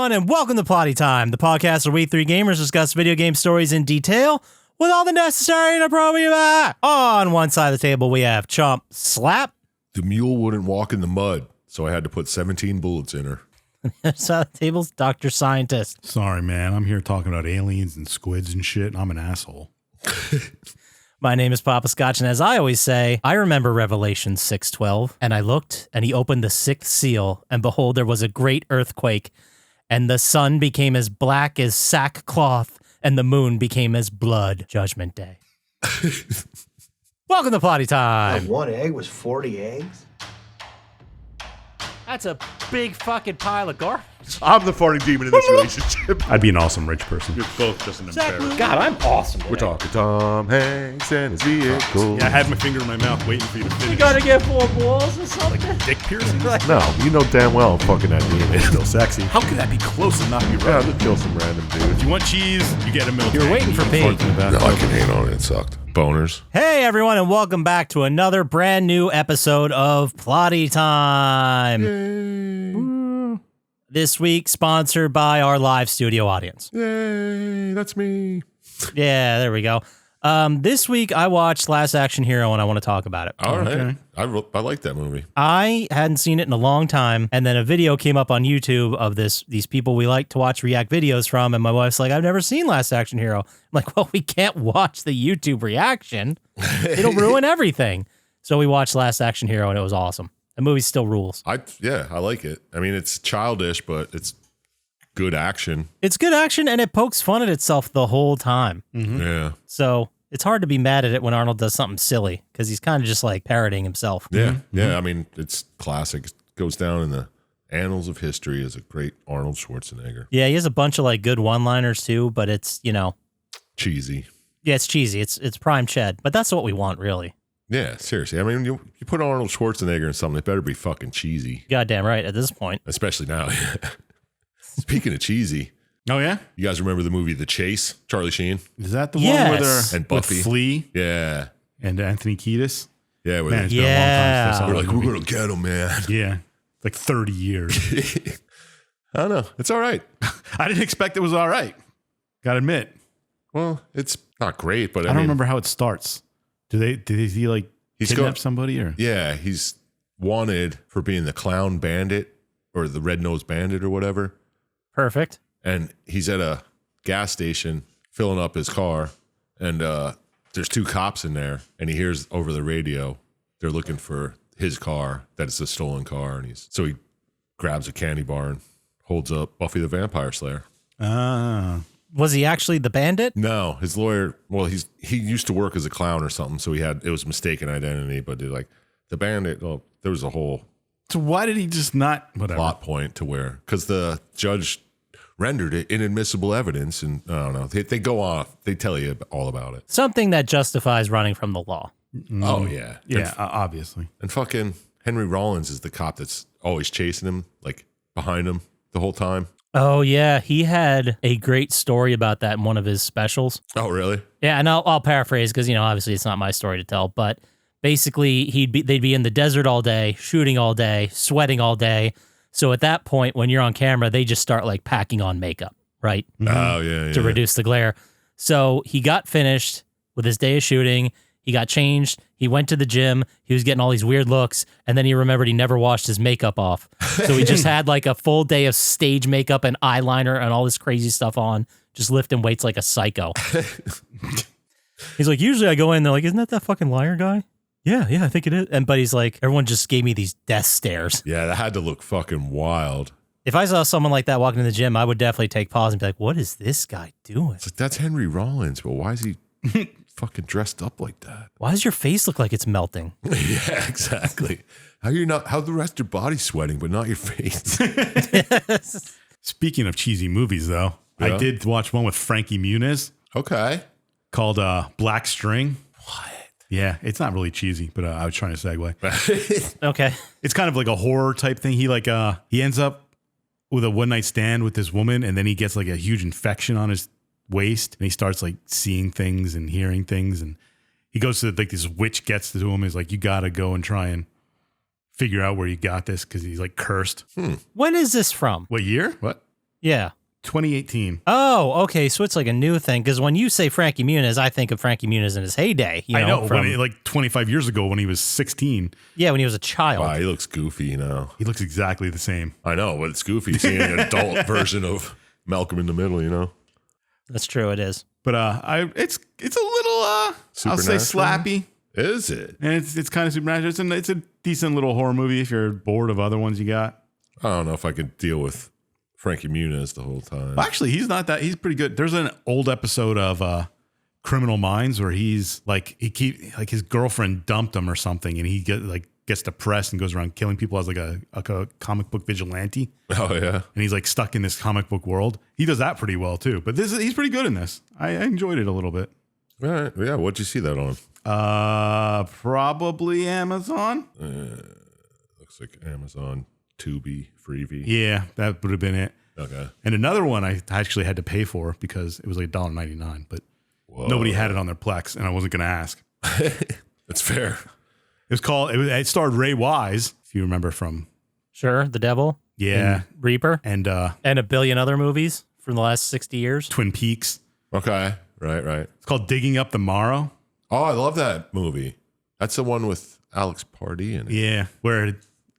everyone, and welcome to Plotty Time, the podcast where we three gamers discuss video game stories in detail with all the necessary and appropriate. On one side of the table, we have Chump Slap. The mule wouldn't walk in the mud, so I had to put 17 bullets in her. On the other side of the table is Dr. Syintist. Sorry, man. I'm here talking about aliens and squids and shit, and I'm an asshole. My name is Poppascotch, and as I always say, I remember Revelation 6:12, and I looked, and he opened the sixth seal, and behold, there was a great earthquake, and the sun became as black as sackcloth, and the moon became as blood. Judgment Day. Welcome to Plotty Time. One egg was 40 eggs? That's a big fucking pile of garbage. I'm the farting demon in this relationship. I'd be an awesome rich person. You're both just an embarrassment. God, I'm awesome today. We're talking Tom Hanks and his vehicle. Yeah, I had my finger in my mouth waiting for you to finish. You gotta get 4 balls or something? Dick piercing? No, you know damn well I'm fucking that demon. It's still sexy. How could that be close and not be Yeah, right? I'll just kill some random dude. If you want cheese, you get a milk. You're waiting for pig. No, I can hang on it. It sucked. Boners. Hey everyone, and welcome back to another brand new episode of Plotty Time. Yay. This week, sponsored by our live studio audience. Yay, that's me. Yeah, there we go. This week, I watched Last Action Hero, and I want to talk about it. All right. Okay. I like that movie. I hadn't seen it in a long time, and then a video came up on YouTube of these people we like to watch react videos from, and my wife's like, I've never seen Last Action Hero. I'm like, well, we can't watch the YouTube reaction. It'll ruin everything. So we watched Last Action Hero, and it was awesome. The movie still rules. I like it. I mean, it's childish, but it's good action. It's good action, and it pokes fun at itself the whole time. Mm-hmm. Yeah. So it's hard to be mad at it when Arnold does something silly, because he's kind of just like parroting himself. Yeah. Mm-hmm. Yeah. I mean, it's classic. It goes down in the annals of history as a great Arnold Schwarzenegger. Yeah, he has a bunch of like good one-liners too, but it's, Cheesy. yeah, it's cheesy. It's prime Ched, but that's what we want, really. Yeah, seriously. I mean, you put Arnold Schwarzenegger in something, it better be fucking cheesy. Goddamn right at this point. Especially now. Speaking of cheesy, Oh, yeah? you guys remember the movie The Chase? Charlie Sheen? Is that the Yes. one where they're And Buffy. with Flea Yeah. and Anthony Kiedis? Yeah. Where Man, it's they- been a long time Yeah. since I saw we're that like, movie. we're going to get him, man. Yeah, like 30 years. I don't know. It's all right. I didn't expect it was all right. Gotta admit. Well, it's not great, but I don't remember how it starts. Did he like kidnap somebody or? Yeah, he's wanted for being the clown bandit or the red-nosed bandit or whatever. Perfect. And he's at a gas station filling up his car, and there's 2 cops in there, and he hears over the radio they're looking for his car, that it's a stolen car, and so he grabs a candy bar and holds up Buffy the Vampire Slayer. Ah. Was he actually the bandit? No, his lawyer, well, he used to work as a clown or something, so it was mistaken identity, but they're like, the bandit, well, there was a whole So why did he just not, whatever? plot point to where, because the judge rendered it inadmissible evidence, and I don't know, they go off, they tell you all about it. Something that justifies running from the law. Oh, yeah. Yeah, obviously. And fucking Henry Rollins is the cop that's always chasing him, like behind him the whole time. Oh, yeah. He had a great story about that in one of his specials. Oh, really? Yeah, and I'll paraphrase because, obviously it's not my story to tell, but basically they'd be in the desert all day, shooting all day, sweating all day. So at that point, when you're on camera, they just start like packing on makeup, right? Oh, yeah. To reduce the glare. So he got finished with his day of shooting. He got changed. He went to the gym. He was getting all these weird looks. And then he remembered he never washed his makeup off. So he just had like a full day of stage makeup and eyeliner and all this crazy stuff on, just lifting weights like a psycho. He's like, usually I go in, they're like, isn't that fucking liar guy? Yeah, I think it is. But he's like, everyone just gave me these death stares. Yeah, that had to look fucking wild. If I saw someone like that walking in the gym, I would definitely take pause and be like, what is this guy doing? It's like, that's Henry Rollins, but why is he fucking dressed up like that? Why does your face look like it's melting? Yeah, exactly. How the rest of your body's sweating, but not your face? Speaking of cheesy movies, though, Yeah. I did watch one with Frankie Muniz Okay. called Black String. What? Yeah, it's not really cheesy, but I was trying to segue. Okay. It's kind of like a horror type thing. He ends up with a one-night stand with this woman, and then he gets like a huge infection on his waist, and he starts like seeing things and hearing things, and he goes to like this witch gets to him, is like, you gotta go and try and figure out where you got this because he's like cursed. When is this from? What year? What? Yeah. 2018. Oh, okay. So it's like a new thing. Because when you say Frankie Muniz, I think of Frankie Muniz in his heyday. I know. Like 25 years ago when he was 16. Yeah, when he was a child. Wow, he looks goofy now. He looks exactly the same. I know, but it's goofy seeing an adult version of Malcolm in the Middle, you know? That's true. It is. But it's a little, I'll say slappy. Is it? And it's kind of supernatural. It's a decent little horror movie if you're bored of other ones you got. I don't know if I could deal with Frankie Muniz the whole time. Well, actually, he's not that. He's pretty good. There's an old episode of Criminal Minds where he's like his girlfriend dumped him or something, and he gets depressed and goes around killing people as like a comic book vigilante. Oh yeah, and he's like stuck in this comic book world. He does that pretty well too. But he's pretty good in this. I enjoyed it a little bit. All right, yeah. What'd you see that on? Probably Amazon. Looks like Amazon, Tubi, Freevee. Yeah, that would have been it. Okay. And another one I actually had to pay for because it was like $1.99, but nobody had it on their Plex, and I wasn't going to ask. That's fair. It starred Ray Wise, if you remember from. Sure, The Devil. Yeah. And Reaper. And a billion other movies from the last 60 years. Twin Peaks. Okay. Right. It's called Digging Up the Morrow. Oh, I love that movie. That's the one with Alex Pardee in it. Yeah.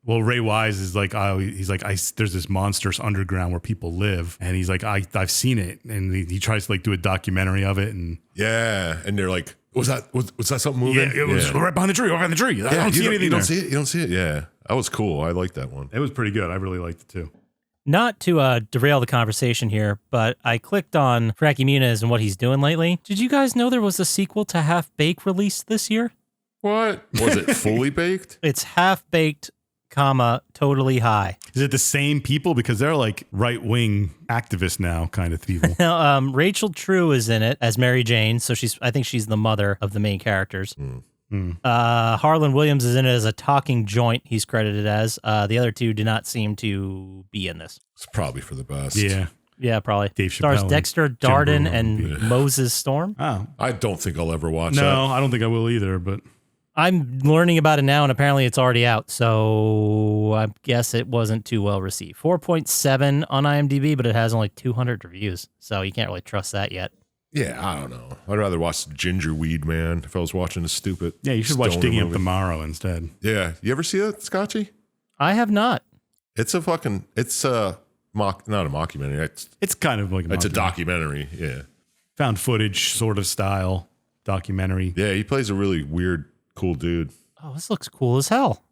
Ray Wise is like, there's this monstrous underground where people live. And he's like, I've seen it. And he tries to like do a documentary of it. And yeah. And they're like, was that something moving? Yeah, it was right behind the tree. I don't see anything. You don't see it? Yeah. That was cool. I like that one. It was pretty good. I really liked it too. Not to derail the conversation here, but I clicked on Frankie Muniz and what he's doing lately. Did you guys know there was a sequel to Half Baked released this year? What? Was it Fully Baked? It's Half Baked, Totally High. Is it the same people? Because they're like right-wing activists now, kind of people. Now, Rachel True is in it as Mary Jane, so I think she's the mother of the main characters. Harlan Williams is in it as a talking joint, he's credited as. The other two do not seem to be in this. It's probably for the best. Yeah, probably. Dave Stars Chappelle Dexter Darden and Moses Storm. Oh. I don't think I'll ever watch that. No, I don't think I will either, but I'm learning about it now, and apparently it's already out, so I guess it wasn't too well received. 4.7 on IMDb, but it has only 200 reviews, so you can't really trust that yet. Yeah, I don't know. I'd rather watch Gingerweed Man if I was watching a stupid. Yeah, you should watch Digging Up movie. the Morrow instead. Yeah. You ever see that, Scotchy? I have not. It's not a mockumentary. It's kind of like It's a documentary. Yeah. Found footage sort of style documentary. Yeah, he plays a really weird, cool dude. Oh, this looks cool as hell.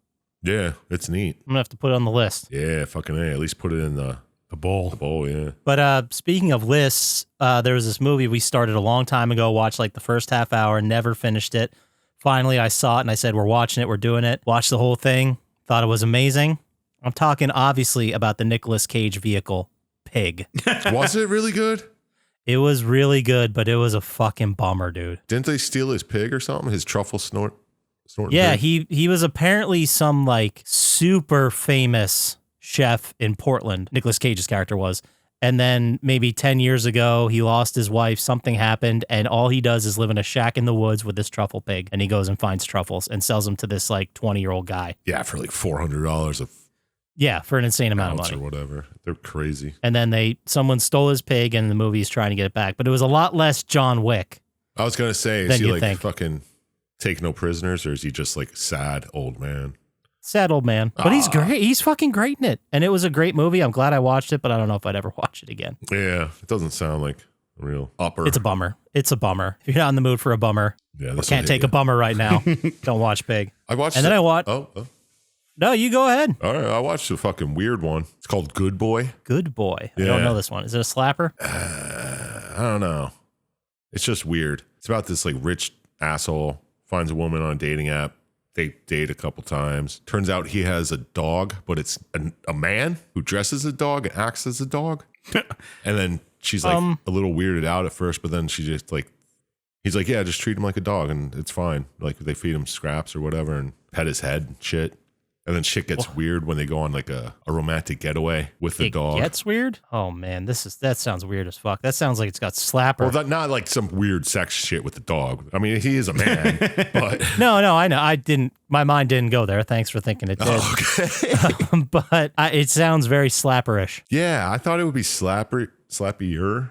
Yeah, it's neat. I'm going to have to put it on the list. Yeah, fucking A. At least put it in the bowl. Yeah. But speaking of lists, there was this movie we started a long time ago, watched like the first half hour, never finished it. Finally, I saw it and I said, we're watching it, we're doing it. Watched the whole thing, thought it was amazing. I'm talking obviously about the Nicolas Cage vehicle, Pig. Was it really good? It was really good, but it was a fucking bummer, dude. Didn't they steal his pig or something? His truffle snorting Yeah, pig? he was apparently some like super famous chef in Portland. Nicolas Cage's character was. And then maybe 10 years ago, he lost his wife, something happened, and all he does is live in a shack in the woods with this truffle pig, and he goes and finds truffles and sells them to this like 20-year-old guy. Yeah, for like $400 for an insane amount of ounce money. or whatever. They're crazy. And then someone stole his pig, and the movie's trying to get it back. But it was a lot less John Wick. I was gonna say, is than he you like think. fucking take no prisoners, or is he just like sad old man? Sad old man. But he's great. He's fucking great in it. And it was a great movie. I'm glad I watched it, but I don't know if I'd ever watch it again. Yeah, it doesn't sound like a real upper. It's a bummer. It's a bummer. If you're not in the mood for a bummer, Yeah, or can't take a bummer right now, don't watch Pig. I watched And then I watched... Oh. No, you go ahead. All right, I watched a fucking weird one. It's called Good Boy. Good Boy. I Yeah. don't know this one. Is it a slapper? I don't know. It's just weird. It's about this like rich asshole finds a woman on a dating app. They date a couple times. Turns out he has a dog, but it's a man who dresses a dog and acts as a dog. And then she's like a little weirded out at first, but then she just like, he's like, yeah, just treat him like a dog and it's fine. Like they feed him scraps or whatever and pet his head and shit. And then shit gets weird when they go on like a romantic getaway with the dog. It gets weird? Oh man, that sounds weird as fuck. That sounds like it's got slapper. Well, not like some weird sex shit with the dog. I mean, he is a man, but No, I know. My mind didn't go there. Thanks for thinking it did. oh, okay. But it sounds very slapperish. Yeah, I thought it would be slappier.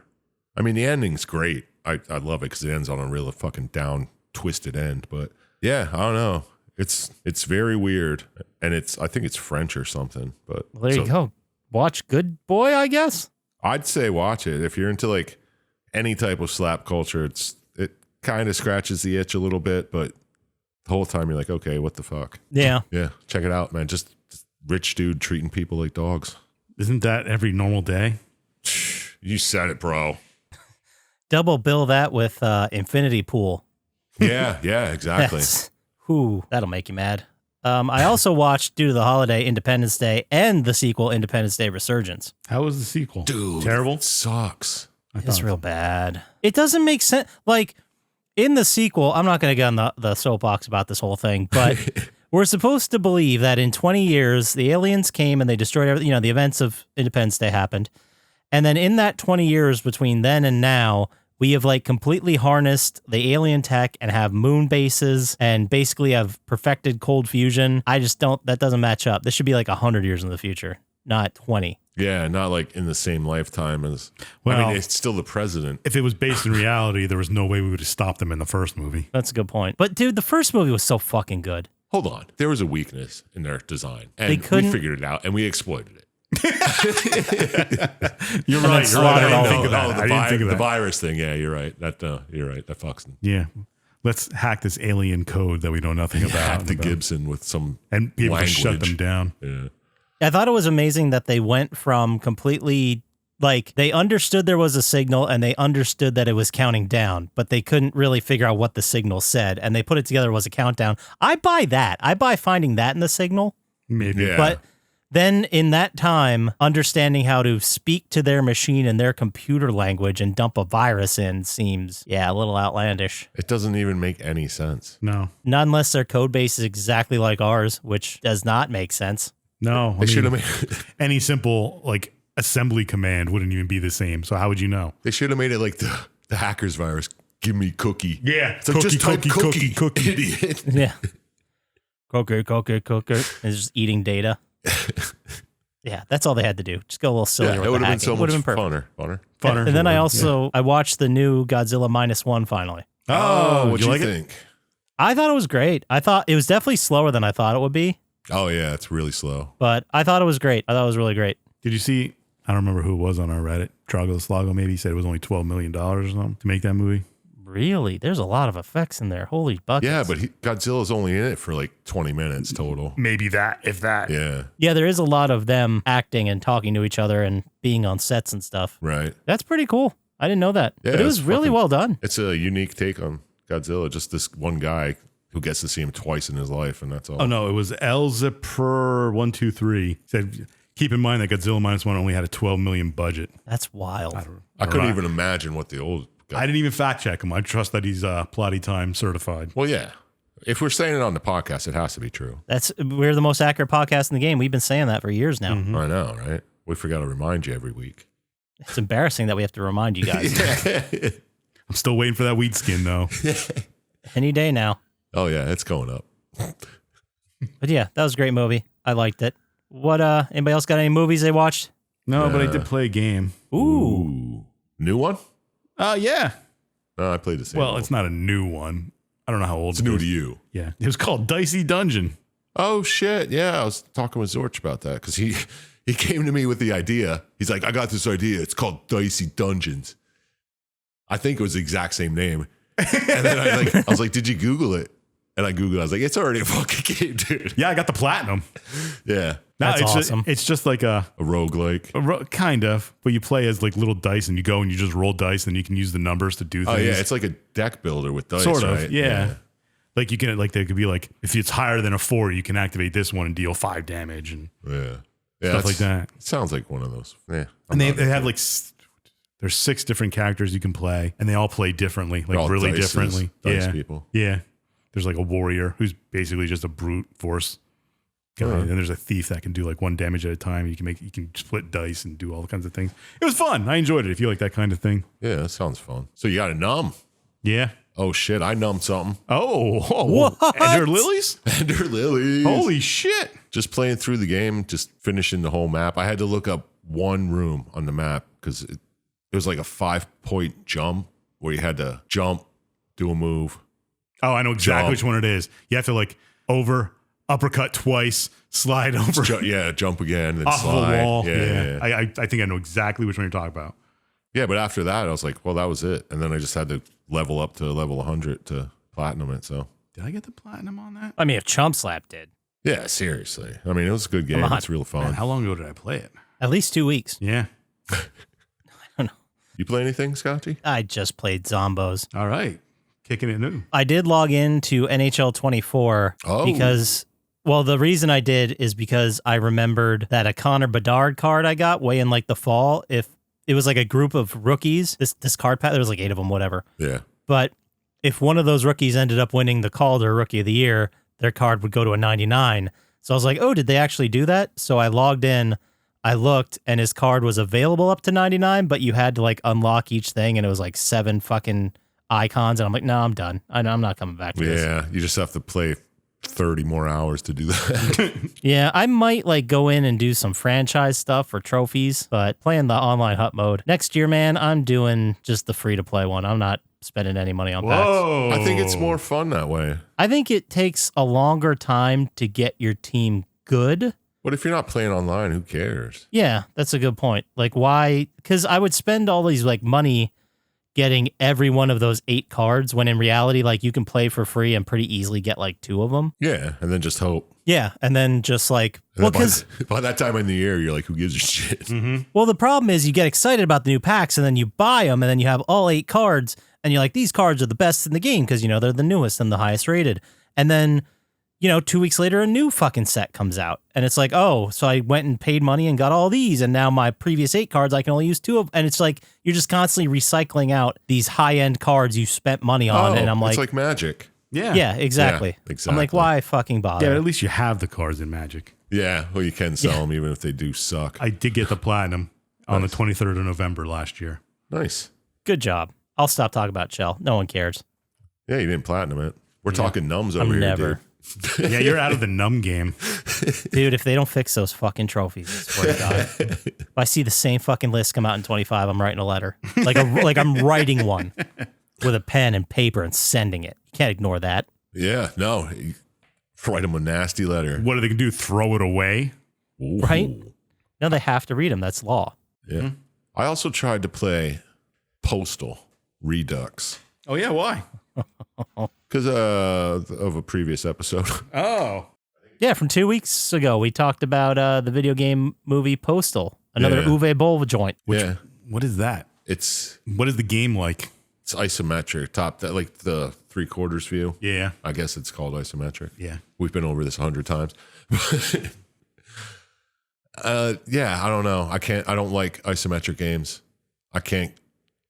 I mean, the ending's great. I love it because it ends on a real fucking down, twisted end. But yeah, I don't know. It's very weird, and I think it's French or something. But Well, there you go. Watch Good Boy, I guess. I'd say watch it if you're into like any type of slap culture. It kind of scratches the itch a little bit, but the whole time you're like, okay, what the fuck? Yeah. Yeah, check it out, man. Just rich dude treating people like dogs. Isn't that every normal day? You said it, bro. Double bill that with Infinity Pool. Yeah, exactly. That'll make you mad. I also watched, due to the holiday, Independence Day and the sequel, Independence Day Resurgence. How was the sequel? Dude, Terrible? it sucks. It's real bad. It doesn't make sense. Like, in the sequel, I'm not going to get on the soapbox about this whole thing, but we're supposed to believe that in 20 years, the aliens came and they destroyed everything. The events of Independence Day happened. And then in that 20 years between then and now, we have like completely harnessed the alien tech and have moon bases and basically have perfected cold fusion. That doesn't match up. This should be like 100 years in the future, not 20. Yeah, not like in the same lifetime as. Well, I mean, it's still the president. If it was based in reality, there was no way we would have stopped them in the first movie. That's a good point. But dude, the first movie was so fucking good. Hold on, there was a weakness in their design, and we figured it out, and we exploited it. You're right. I didn't think of that. Oh, the virus thing. Yeah, you're right. You're right. That fucks. Yeah. Let's hack this alien code that we know nothing about. Hack the Gibson with some and be able language. to shut them down. Yeah. I thought it was amazing that they went from completely, like, they understood there was a signal and they understood that it was counting down, but they couldn't really figure out what the signal said, and they put it together as a countdown. I buy that. I buy finding that in the signal. Maybe. Yeah. But then in that time, understanding how to speak to their machine in their computer language and dump a virus in seems, a little outlandish. It doesn't even make any sense. No. Not unless their code base is exactly like ours, which does not make sense. No. They should have made any simple like assembly command wouldn't even be the same. So how would you know? They should have made it like the hackers virus. Give me cookie. Yeah. It's like, just type cookie, idiot. Yeah. Cookie. It's just eating data. Yeah, that's all they had to do. Just go a little sillier. Yeah, with it would the have been so hacking. much Would've been funner. And then I watched the new Godzilla -1 finally. Oh, what'd you like think? I thought it was great. I thought it was definitely slower than I thought it would be, Oh yeah, it's really slow. but I thought it was great. I thought it was really great. Did you see? I don't remember who it was on our Reddit. Trogos Lago maybe said it was only $12 million or something to make that movie. Really? There's a lot of effects in there. Holy buckets. Yeah, but Godzilla's only in it for like 20 minutes total. Maybe that, if that. Yeah, Yeah, there is a lot of them acting and talking to each other and being on sets and stuff. right. That's pretty cool. I didn't know that. Yeah, but it it's was really fucking- well done. It's a unique take on Godzilla. Just this one guy who gets to see him twice in his life, and that's all. Oh no, it was Elzipper123 said. Keep in mind that Godzilla -1 only had a $12 million budget. That's wild. I couldn't even imagine what the old guy. I didn't even fact check him. I trust that he's Plotty Time certified. Well, yeah. If we're saying it on the podcast, it has to be true. We're the most accurate podcast in the game. We've been saying that for years now. Mm-hmm. I know, right? We forgot to remind you every week. It's embarrassing that we have to remind you guys. I'm still waiting for that weed skin though. Any day now. Oh yeah, it's going up. But yeah, that was a great movie. I liked it. What, anybody else got any movies they watched? No, but I did play a game. Ooh. New one? Yeah. No, I played the same Well, one. it's not a new one. I don't know how old It's it new is. to you. Yeah. It was called Dicey Dungeon. Oh shit. Yeah, I was talking with Zorch about that because he came to me with the idea. He's like, I got this idea. It's called Dicey Dungeons. I think it was the exact same name. And then I was like, did you Google it? And I Googled it. I was like, it's already a fucking game, dude. Yeah, I got the platinum. Yeah. No, That's it's awesome. It's just like A roguelike. kind of, but you play as like little dice and you go and you just roll dice and you can use the numbers to do things. Oh yeah, it's like a deck builder with dice, sort of, right? yeah. Like you can, like there could be like if it's higher than a 4, you can activate this one and deal 5 damage and Yeah. stuff like that. Sounds like one of those. Yeah. And they have like there's 6 different characters you can play, and they all play differently, They're like all really dices, differently. dice Yeah, people. yeah. There's like a warrior who's basically just a brute force And then there's a thief that can do like 1 damage at a time. You can split dice and do all kinds of things. It was fun. I enjoyed it. If you like that kind of thing. Yeah, that sounds fun. So you got a numb. Yeah. Oh shit, I numbed something. What? Ender Lilies? Ender Lilies. Holy shit. Just playing through the game, just finishing the whole map. I had to look up one room on the map because it was like a 5-point jump where you had to jump, do a move. Oh, I know exactly which one it is. You have to like uppercut twice, slide over. Jump again, then off slide. the wall. Yeah. I think I know exactly which one you're talking about. Yeah, but after that, I was like, well, that was it. And then I just had to level up to level 100 to platinum it. So did I get the platinum on that? I mean, if Chump Slap did. yeah, seriously. I mean, it was a good game. Come on. It's real fun. Man, how long ago did I play it? At least 2 weeks. Yeah. You play anything, Scotty? I just played Zombos. All right. Kicking it new. I did log into NHL 24 because, well, the reason I did is because I remembered that a Connor Bedard card I got way in like the fall, if it was like a group of rookies, this card pack, there was like 8 of them, whatever. Yeah. But if one of those rookies ended up winning the Calder Rookie of the Year, their card would go to a 99. So I was like, oh, did they actually do that? So I logged in, I looked, and his card was available up to 99, but you had to like unlock each thing, and it was like 7 fucking icons. And I'm like, no, I'm done. I'm not coming back to this. Yeah, you just have to play 30 more hours to do that. Yeah, I might like go in and do some franchise stuff for trophies, but playing the online hut mode. Next year, man, I'm doing just the free-to-play one. I'm not spending any money on packs. Whoa. I think it's more fun that way. I think it takes a longer time to get your team good. But if you're not playing online, who cares? Yeah, that's a good point. Like, why? Because I would spend all these like money getting every one of those 8 cards when in reality, like you can play for free and pretty easily get like 2 of them. Yeah, and then just hope. Yeah, and then just like, And well, then because by that time in the year, you're like, who gives a shit? well, the problem is you get excited about the new packs and then you buy them and then you have all 8 cards and you're like, these cards are the best in the game because, you know, they're the newest and the highest rated. And then, you know, 2 weeks later, a new fucking set comes out. And it's like, oh, so I went and paid money and got all these. And now my previous 8 cards, I can only use 2 of. And it's like, you're just constantly recycling out these high-end cards you spent money on. And I'm like, it's like Magic. Yeah. yeah, exactly. Yeah, exactly. I'm like, why fucking bother? Yeah, but at least you have the cards in Magic. Yeah, well, you can sell them even if they do suck. I did get the platinum on the 23rd of November last year. Nice. Good job. I'll stop talking about Shell. No one cares. Yeah, you didn't platinum it. We're talking numbs over here, Never. dude. Yeah, you're out of the numb game. Dude, if they don't fix those fucking trophies, I swear to God. If I see the same fucking list come out in 25, I'm writing a letter. Like I'm writing one with a pen and paper and sending it. You can't ignore that. Yeah, no. You write them a nasty letter. What are they going to do? Throw it away? Ooh. Right? No, they have to read them. That's law. Yeah. I also tried to play Postal Redux Oh, yeah. Why? because of a previous episode. Oh. Yeah, from 2 weeks ago, we talked about the video game movie Postal, another Yeah. Uwe Boll joint. Yeah. What is that? It's What is the game like? isometric, that like the 3/4 view. Yeah. I guess it's called isometric. Yeah. We've been over this 100 times. Yeah, I don't know. I don't like isometric games. I can't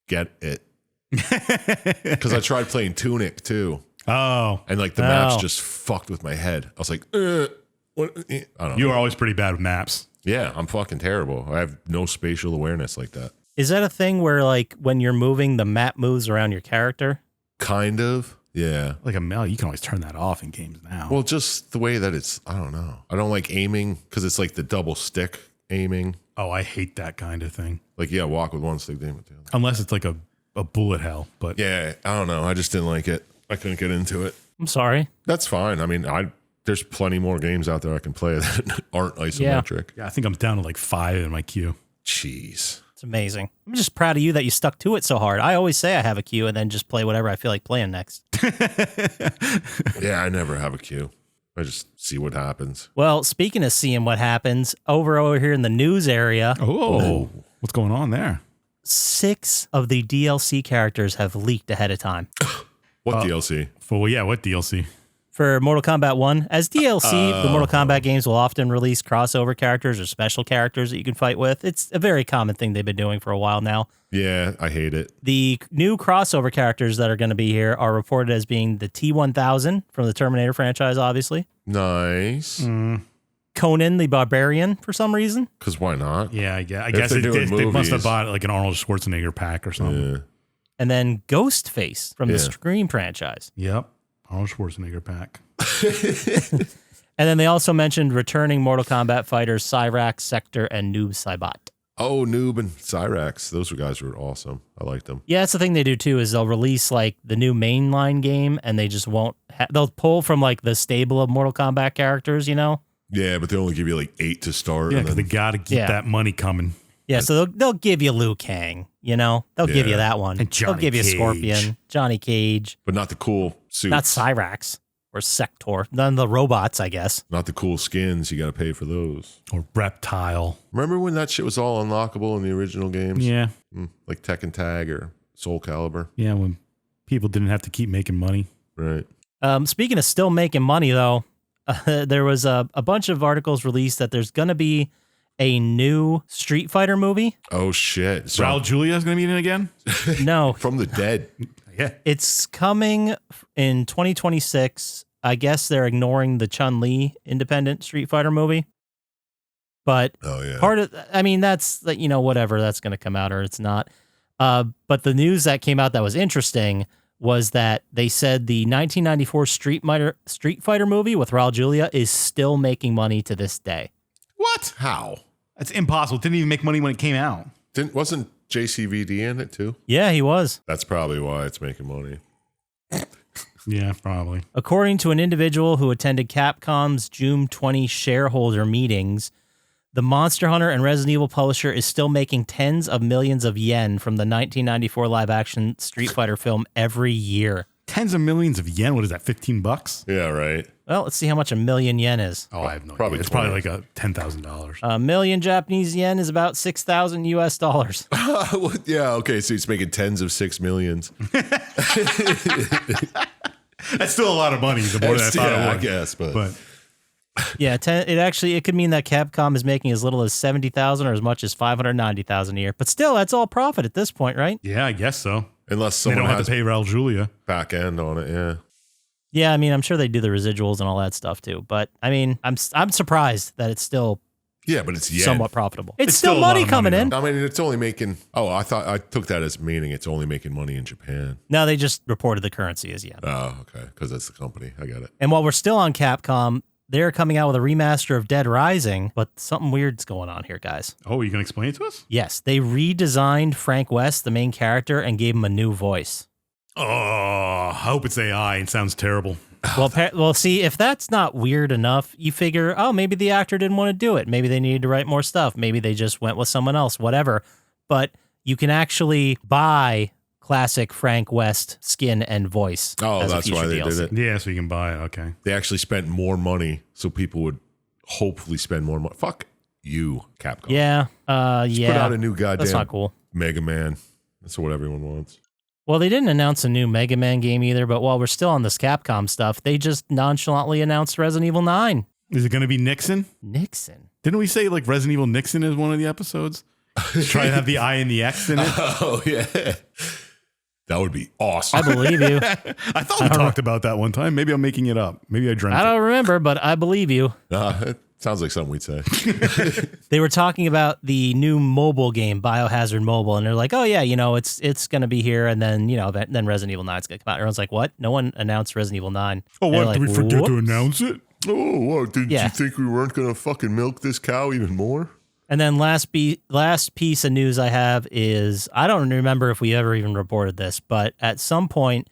get it. Because I tried playing Tunic too. Oh. And like the maps just fucked with my head. I was like, what? I don't know. You are always pretty bad with maps. Yeah, I'm fucking terrible. I have no spatial awareness like that. Is that a thing where, like, when you're moving, the map moves around your character? Kind of. Yeah. Like a Mel, you can always turn that off in games now. Well, just the way that it's, I don't know. I don't like aiming because it's like the double stick aiming. Oh, I hate that kind of thing. Like, yeah, walk with one stick, aim with the other. Unless it's like a bullet hell. But Yeah, I don't know. I just didn't like it. I couldn't get into it. I'm sorry. That's fine. I mean, there's plenty more games out there I can play that aren't isometric. yeah, I think I'm down to like 5 in my queue. Jeez. It's amazing. I'm just proud of you that you stuck to it so hard. I always say I have a queue and then just play whatever I feel like playing next. Yeah, I never have a queue. I just see what happens. Well, speaking of seeing what happens, over here in the news area, Oh, what's going on there? 6 of the DLC characters have leaked ahead of time. What DLC? Well, yeah, what DLC? For Mortal Kombat 1, as DLC, the Mortal Kombat games will often release crossover characters or special characters that you can fight with. It's a very common thing they've been doing for a while now. Yeah, I hate it. The new crossover characters that are going to be here are reported as being the T-1000 from the Terminator franchise, obviously. Nice. Conan the Barbarian for some reason. Because why not? Yeah, I guess they're they doing must have movies. bought like an Arnold Schwarzenegger pack or something. Yeah. And then Ghostface from the Yeah. Scream franchise. Yep, Arnold Schwarzenegger pack. And then they also mentioned returning Mortal Kombat fighters Cyrax, Sector, and Noob Saibot. Oh, Noob and Cyrax. Those guys were awesome. I liked them. Yeah, that's the thing they do too, is they'll release like the new mainline game and they just won't, they'll pull from like the stable of Mortal Kombat characters, you know? Yeah, but they only give you like 8 to start. Yeah, and because they then, got to keep that money coming. Yeah, so they'll give you Liu Kang, you know? They'll give you that one. And they'll Johnny give you Cage. Scorpion, Johnny Cage, but not the cool suits. not Cyrax or Sector, none of the robots, I guess. Not the cool skins. You got to pay for those. Or Reptile. Remember when that shit was all unlockable in the original games? Yeah, Like Tekken Tag or Soul Calibur. yeah, when people didn't have to keep making money. Right. Speaking of still making money, though, there was a bunch of articles released that there's going to be a new Street Fighter movie. Oh, shit. So, Raul Julia's going to be in it again? No, from the dead. Yeah. it's coming in 2026. I guess they're ignoring the Chun-Li independent Street Fighter movie. But Oh, yeah. part of, I mean, that's, you know, whatever, that's going to come out or it's not. But the news that came out that was interesting was that they said the 1994 Street Fighter movie with Raul Julia is still making money to this day. What? How? That's impossible. It didn't even make money when it came out. Wasn't JCVD in it too? Yeah, he was. That's probably why it's making money. Yeah, probably. According to an individual who attended Capcom's June 20 shareholder meetings, the Monster Hunter and Resident Evil publisher is still making tens of millions of yen from the 1994 live-action Street Fighter film every year. Tens of millions of yen. What is that, $15? Yeah, right. Well, let's see how much a million yen is. Oh, I have no Probably idea. It's probably 20. like a $10,000. A million Japanese yen is about 6,000 US dollars. Well, yeah, okay, so it's making tens of 6 millions. That's still a lot of money. The more than I thought Yeah, it I was. guess, but Yeah, it could mean that Capcom is making as little as 70,000 or as much as 590,000 a year. But still, that's all profit at this point, right? Yeah, I guess so. unless They someone don't have has to pay Raul Julia. back end on it, yeah. Yeah, I mean, I'm sure they do the residuals and all that stuff too. But I mean, I'm surprised that it's still Yeah, but it's yen. somewhat profable. It's still still a lot money of coming money, in. I mean, it's only making. Oh, I took that as meaning it's only making money in Japan. No, they just reported the currency as yen. Oh, okay, because that's the company. I got it. And while we're still on Capcom, they're coming out with a remaster of Dead Rising, but something weird's going on here, guys. Oh, you can explain it to us? Yes, they redesigned Frank West, the main character, and gave him a new voice. Oh, I hope it's AI and sounds terrible. Well, see, if that's not weird enough, you figure, oh, maybe the actor didn't want to do it. Maybe they needed to write more stuff. Maybe they just went with someone else, whatever. But you can actually buy classic Frank West skin and voice. Oh, as a that's why feature they DLC. did it. Yeah, so you can buy it. Okay. They actually spent more money, so people would hopefully spend more money. Fuck you, Capcom. Yeah, Just yeah. put out a new goddamn That's not cool. Mega Man. That's what everyone wants. Well, they didn't announce a new Mega Man game either, but while we're still on this Capcom stuff, they just nonchalantly announced Resident Evil 9. Is it going to be Nixon? Nixon. Didn't we say like Resident Evil Nixon is one of the episodes? Try to have the I and the X in it. Oh yeah, that would be awesome. I believe you. I thought we talked about that one time. Maybe I'm making it up. Maybe I dreamt I it. don't remember, but I believe you. It sounds like something we'd say. They were talking about the new mobile game, Biohazard Mobile, and they're like, "Oh yeah, you know, it's going to be here," and then then Resident Evil 9's going to come out. Everyone's like, "What? No one announced Resident Evil 9." Oh, And they're what? Did like, we forget to "Whoops." announce it? Oh, what? Did Yeah. you think we weren't gonna fucking milk this cow even more? And then last piece of news I have is, I don't remember if we ever even reported this, but at some point,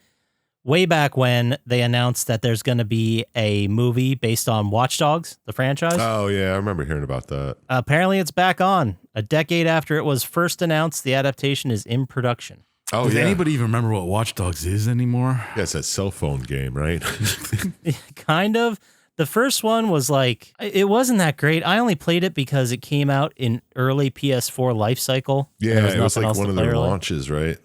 way back when, they announced that there's going to be a movie based on Watch Dogs, the franchise. Oh yeah, I remember hearing about that. Apparently, it's back on. A decade after it was first announced, the adaptation is in production. Oh Does yeah, anybody even remember what Watch Dogs is anymore? yeah, it's that cell phone game, right? Kind of. The first one was like, it wasn't that great. I only played it because it came out in early PS4 life cycle. Yeah, There it was nothing like else one to of play their early. launches, right?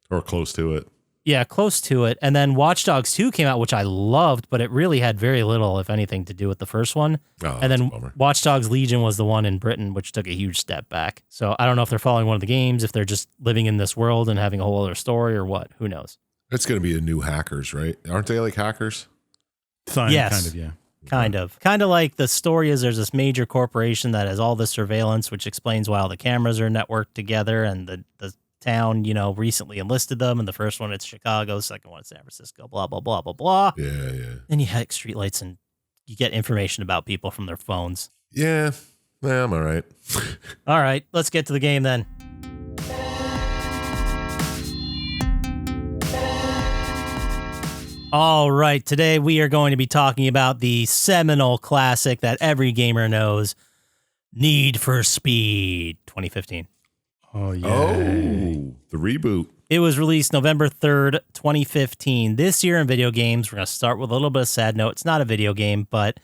Or close to it. Yeah, close to it. And then Watch Dogs 2 came out, which I loved, but it really had very little, if anything, to do with the first one. Oh, And that's a then bummer. Watch Dogs Legion was the one in Britain, which took a huge step back. So I don't know if they're following one of the games, if they're just living in this world and having a whole other story or what. Who knows? It's gonna be a new hackers, right? Aren't they like hackers? Kind Yes. kind of, yeah. Kind of like the story is there's this major corporation that has all this surveillance, which explains why all the cameras are networked together, and the town, recently enlisted them. And the first one, it's Chicago. Second one, it's San Francisco, blah, blah, blah, blah, blah. Yeah. Then you hack streetlights and you get information about people from their phones. Yeah. I'm all right. All right, let's get to the game then. All right, today we are going to be talking about the seminal classic that every gamer knows, Need for Speed 2015. Oh, yeah. Oh, the reboot. It was released November 3rd, 2015. This year in video games, we're going to start with a little bit of sad note. It's not a video game, but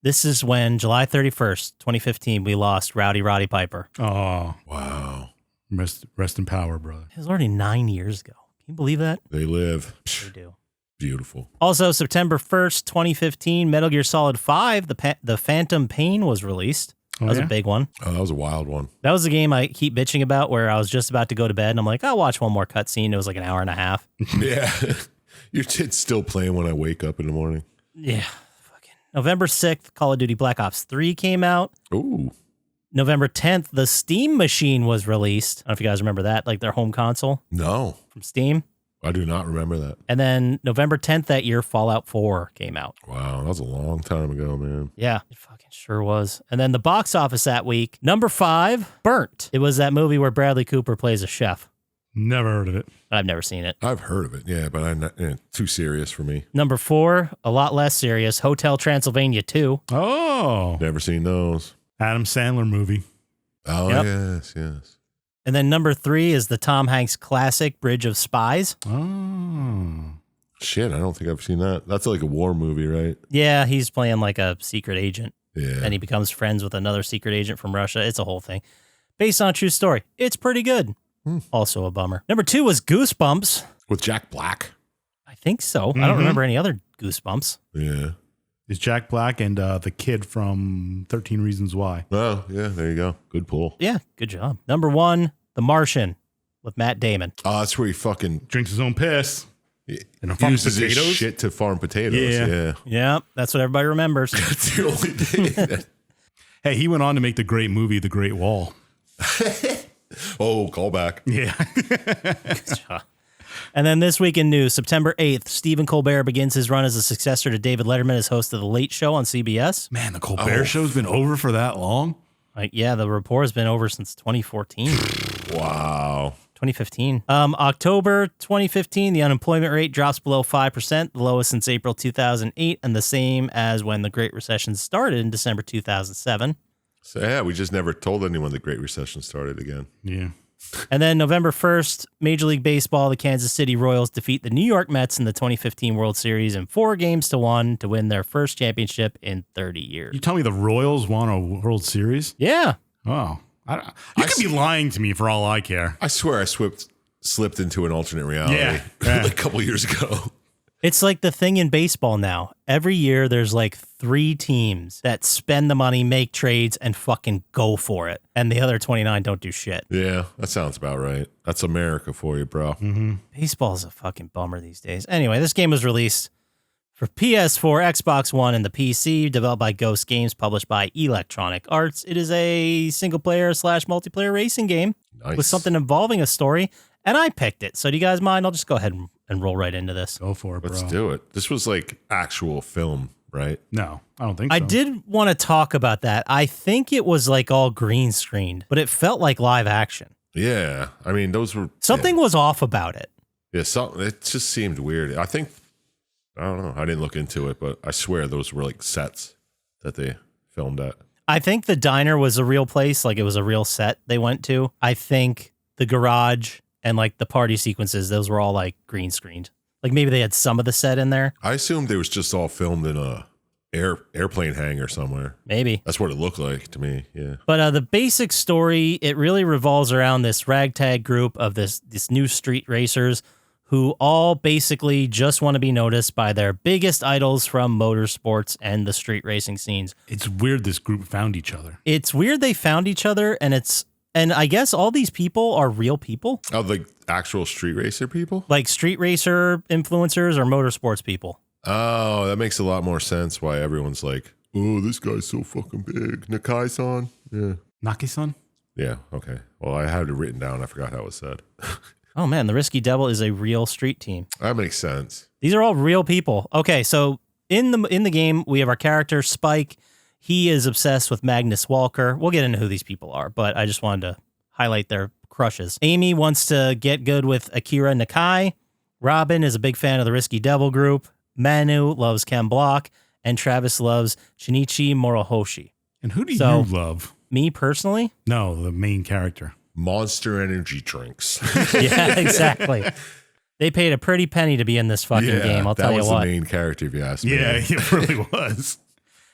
this is when, July 31st, 2015, we lost Rowdy Roddy Piper. Oh, Wow. rest in power, brother. It was already 9 years ago. Can you believe that? They live. They do. Beautiful. Also, September 1st, 2015, Metal Gear Solid 5, the Phantom Pain was released. That was a big one. Oh, that was a wild one. That was the game I keep bitching about where I was just about to go to bed and I'm like, I'll watch one more cutscene. It was like an hour and a half. Yeah. Your kid's still playing when I wake up in the morning. Yeah. Fucking. November 6th, Call of Duty Black Ops 3 came out. Ooh. November 10th, the Steam Machine was released. I don't know if you guys remember that, like their home console No, from Steam. I do not remember that. And then November 10th that year, Fallout 4 came out. Wow, that was a long time ago, man. Yeah, it fucking sure was. And then the box office that week, number 5, Burnt. It was that movie where Bradley Cooper plays a chef. Never heard of it. I've never seen it. I've heard of it, yeah, but I'm not too serious for me. Number 4, a lot less serious, Hotel Transylvania 2. Oh, Never seen those. Adam Sandler movie. Oh, Yep. yes. And then number 3 is the Tom Hanks classic, Bridge of Spies. Oh. Shit, I don't think I've seen that. That's like a war movie, right? Yeah, he's playing like a secret agent. Yeah. And he becomes friends with another secret agent from Russia. It's a whole thing. Based on a true story. It's pretty good. Also a bummer. Number 2 was Goosebumps. With Jack Black. I think so. I don't remember any other Goosebumps. Yeah. It's Jack Black and the kid from 13 Reasons Why. Oh, yeah, there you go. Good pull. Yeah, good job. Number 1, The Martian with Matt Damon. Oh, that's where he fucking Drinks his own piss. And farm uses his potatoes? shit to farm potatoes. Yeah. Yeah. Yeah, that's what everybody remembers. That's the only thing. Hey, he went on to make the great movie, The Great Wall. Oh, call back. Yeah. And then this week in news, September 8th, Stephen Colbert begins his run as a successor to David Letterman as host of The Late Show on CBS. Man, the Colbert Show's been over for that long? Yeah, the report has been over since 2014. Wow. 2015. October 2015, the unemployment rate drops below 5%, the lowest since April 2008, and the same as when the Great Recession started in December 2007. So, yeah, we just never told anyone the Great Recession started again. Yeah. And then November 1st, Major League Baseball, the Kansas City Royals defeat the New York Mets in the 2015 World Series in 4-1 to win their first championship in 30 years. You tell me the Royals won a World Series? Yeah. Oh. You could be lying to me for all I care. I swear I slipped into an alternate reality Yeah. like a couple years ago. It's like the thing in baseball now. Every year there's like 3 teams that spend the money, make trades, and fucking go for it. And the other 29 don't do shit. Yeah, that sounds about right. That's America for you, bro. Mm-hmm. Baseball is a fucking bummer these days. Anyway, this game was released for PS4, Xbox One, and the PC, developed by Ghost Games, published by Electronic Arts. It is a single-player/multiplayer racing game Nice. with something involving a story, and I picked it. So do you guys mind? I'll just go ahead and roll right into this. Go for it, bro. Let's do it. This was like actual film, right? No, I don't think so. I did want to talk about that. I think it was like all green screened, but it felt like live action. Yeah. I mean, those were... Something was off about it. Yeah, it just seemed weird. I don't know. I didn't look into it, but I swear those were like sets that they filmed at. I think the diner was a real place, like it was a real set they went to. I think the garage and like the party sequences, those were all like green screened. Like maybe they had some of the set in there. I assumed it was just all filmed in a airplane hangar somewhere. Maybe. That's what it looked like to me. Yeah. But the basic story, it really revolves around this ragtag group of this new street racers who all basically just want to be noticed by their biggest idols from motorsports and the street racing scenes. It's weird this group found each other. It's weird they found each other, and I guess all these people are real people. Oh, the actual street racer people? Like street racer influencers or motorsports people. Oh, that makes a lot more sense why everyone's like, oh, this guy's so fucking big. Nakai-san? Yeah. Naki-san? Yeah, okay. Well, I had it written down. I forgot how it was said. Oh man, the Risky Devil is a real street team. That makes sense. These are all real people. Okay, so in the game, we have our character, Spike. He is obsessed with Magnus Walker. We'll get into who these people are, but I just wanted to highlight their crushes. Amy wants to get good with Akira Nakai. Robin is a big fan of the Risky Devil group. Manu loves Ken Block. And Travis loves Shinichi Morohoshi. And who do you love? Me personally? No, the main character. Monster energy drinks. Yeah, exactly. They paid a pretty penny to be in this fucking game, I'll tell you what. That was the main character, if you ask me. Yeah, it really was.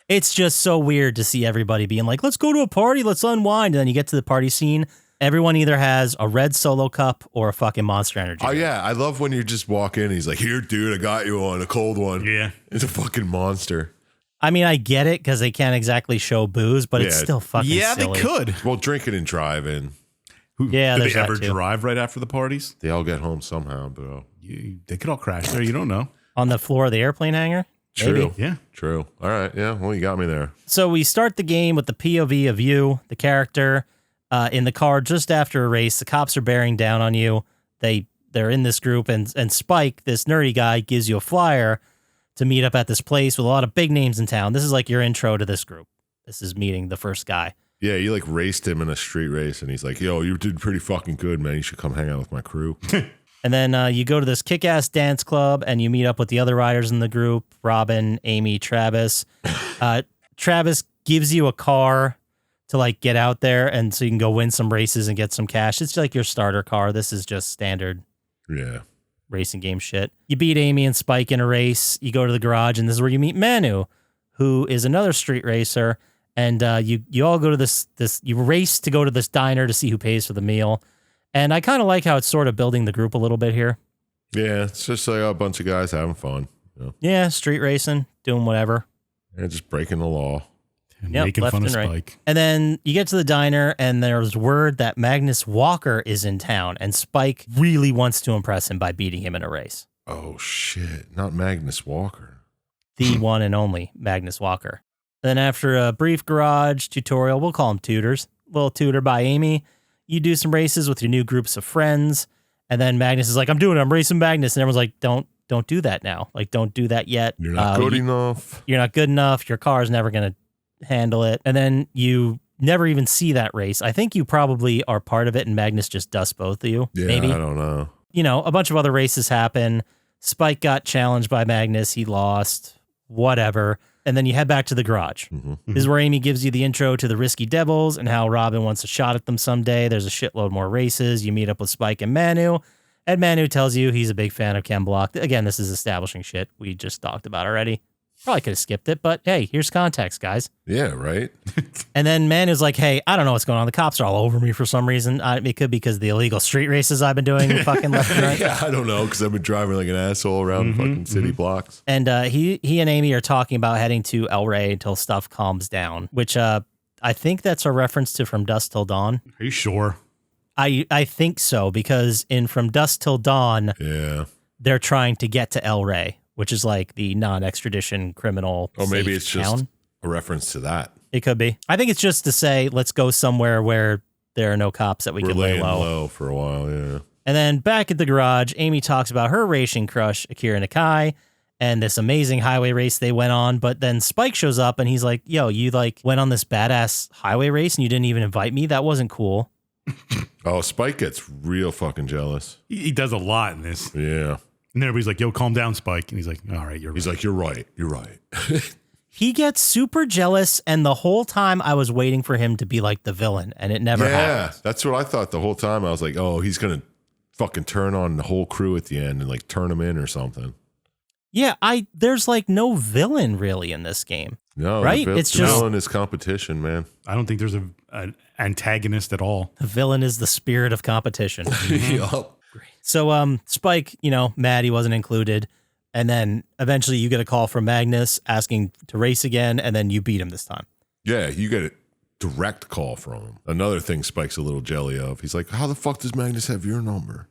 It's just so weird to see everybody being like, let's go to a party, let's unwind. And then you get to the party scene. Everyone either has a red Solo cup or a fucking Monster Energy. Oh, yeah. I love when you just walk in and he's like, here, dude, I got you one, a cold one. Yeah. It's a fucking monster. I mean, I get it because they can't exactly show booze, but it's still fucking silly. Yeah, they could. Well, drinking and driving. Yeah, do there's they ever that too. drive right after the parties? They all get home somehow, bro. They could all crash there. You don't know. On the floor of the airplane hangar? True. Maybe. Yeah. True. All right. Yeah. Well, you got me there. So we start the game with the POV of you, the character, in the car just after a race. The cops are bearing down on you. They're in this group, and Spike, this nerdy guy, gives you a flyer to meet up at this place with a lot of big names in town. This is like your intro to this group. This is meeting the first guy. Yeah, you like raced him in a street race, and he's like, yo, you did pretty fucking good, man. You should come hang out with my crew. And then you go to this kick-ass dance club, and you meet up with the other riders in the group, Robin, Amy, Travis. Travis gives you a car to like get out there, and so you can go win some races and get some cash. It's like your starter car. This is just standard racing game shit. You beat Amy and Spike in a race. You go to the garage, and this is where you meet Manu, who is another street racer. And you all go to this you race to go to this diner to see who pays for the meal. And I kind of like how it's sort of building the group a little bit here. Yeah, it's just like a bunch of guys having fun. You know? Yeah, street racing, doing whatever. And just breaking the law. And Yep, making left fun of and right. Spike. And then you get to the diner, and there's word that Magnus Walker is in town, and Spike really wants to impress him by beating him in a race. Oh, shit. Not Magnus Walker. The one and only Magnus Walker. Then after a brief garage tutorial, we'll call them tutors, little tutor by Amy, you do some races with your new groups of friends, and then Magnus is like, I'm racing Magnus, and everyone's like, don't do that now. Like, don't do that yet. You're not good enough. You're not good enough. Your car's never going to handle it. And then you never even see that race. I think you probably are part of it, and Magnus just dusts both of you. Yeah, maybe. I don't know. You know, a bunch of other races happen. Spike got challenged by Magnus. He lost. Whatever. And then you head back to the garage. Mm-hmm. This is where Amy gives you the intro to the Risky Devils and how Robin wants a shot at them someday. There's a shitload more races. You meet up with Spike and Manu. And Manu tells you he's a big fan of Ken Block. Again, this is establishing shit we just talked about already. Probably could have skipped it, but hey, here's context, guys. Yeah, right? And then Manu's like, hey, I don't know what's going on. The cops are all over me for some reason. It could be because of the illegal street races I've been doing fucking left and right. Yeah, I don't know, because I've been driving like an asshole around fucking city blocks. And he and Amy are talking about heading to El Rey until stuff calms down, which I think that's a reference to From Dusk Till Dawn. Are you sure? I think so, because in From Dusk Till Dawn, they're trying to get to El Rey, which is like the non-extradition criminal Or maybe it's town. just a reference to that. It could be. I think it's just to say, let's go somewhere where there are no cops that we We're can lay laying low. low for a while, yeah. And then back at the garage, Amy talks about her racing crush, Akira Nakai, and this amazing highway race they went on. But then Spike shows up and he's like, yo, you like went on this badass highway race and you didn't even invite me? That wasn't cool. Oh, Spike gets real fucking jealous. He does a lot in this. Yeah. And everybody's like, yo, calm down, Spike. And he's like, all right, He's like, you're right. You're right. He gets super jealous, and the whole time I was waiting for him to be like the villain, and it never happened. Yeah, that's what I thought the whole time. I was like, oh, he's going to fucking turn on the whole crew at the end and like turn him in or something. Yeah, there's like no villain really in this game. No, right? It's It's just villain is competition, man. I don't think there's an antagonist at all. the villain is the spirit of competition. Yup. So Spike, mad he wasn't included, and then eventually you get a call from Magnus asking to race again, and then you beat him this time. Yeah, you get a direct call from him. Another thing Spike's a little jelly of. He's like, how the fuck does Magnus have your number?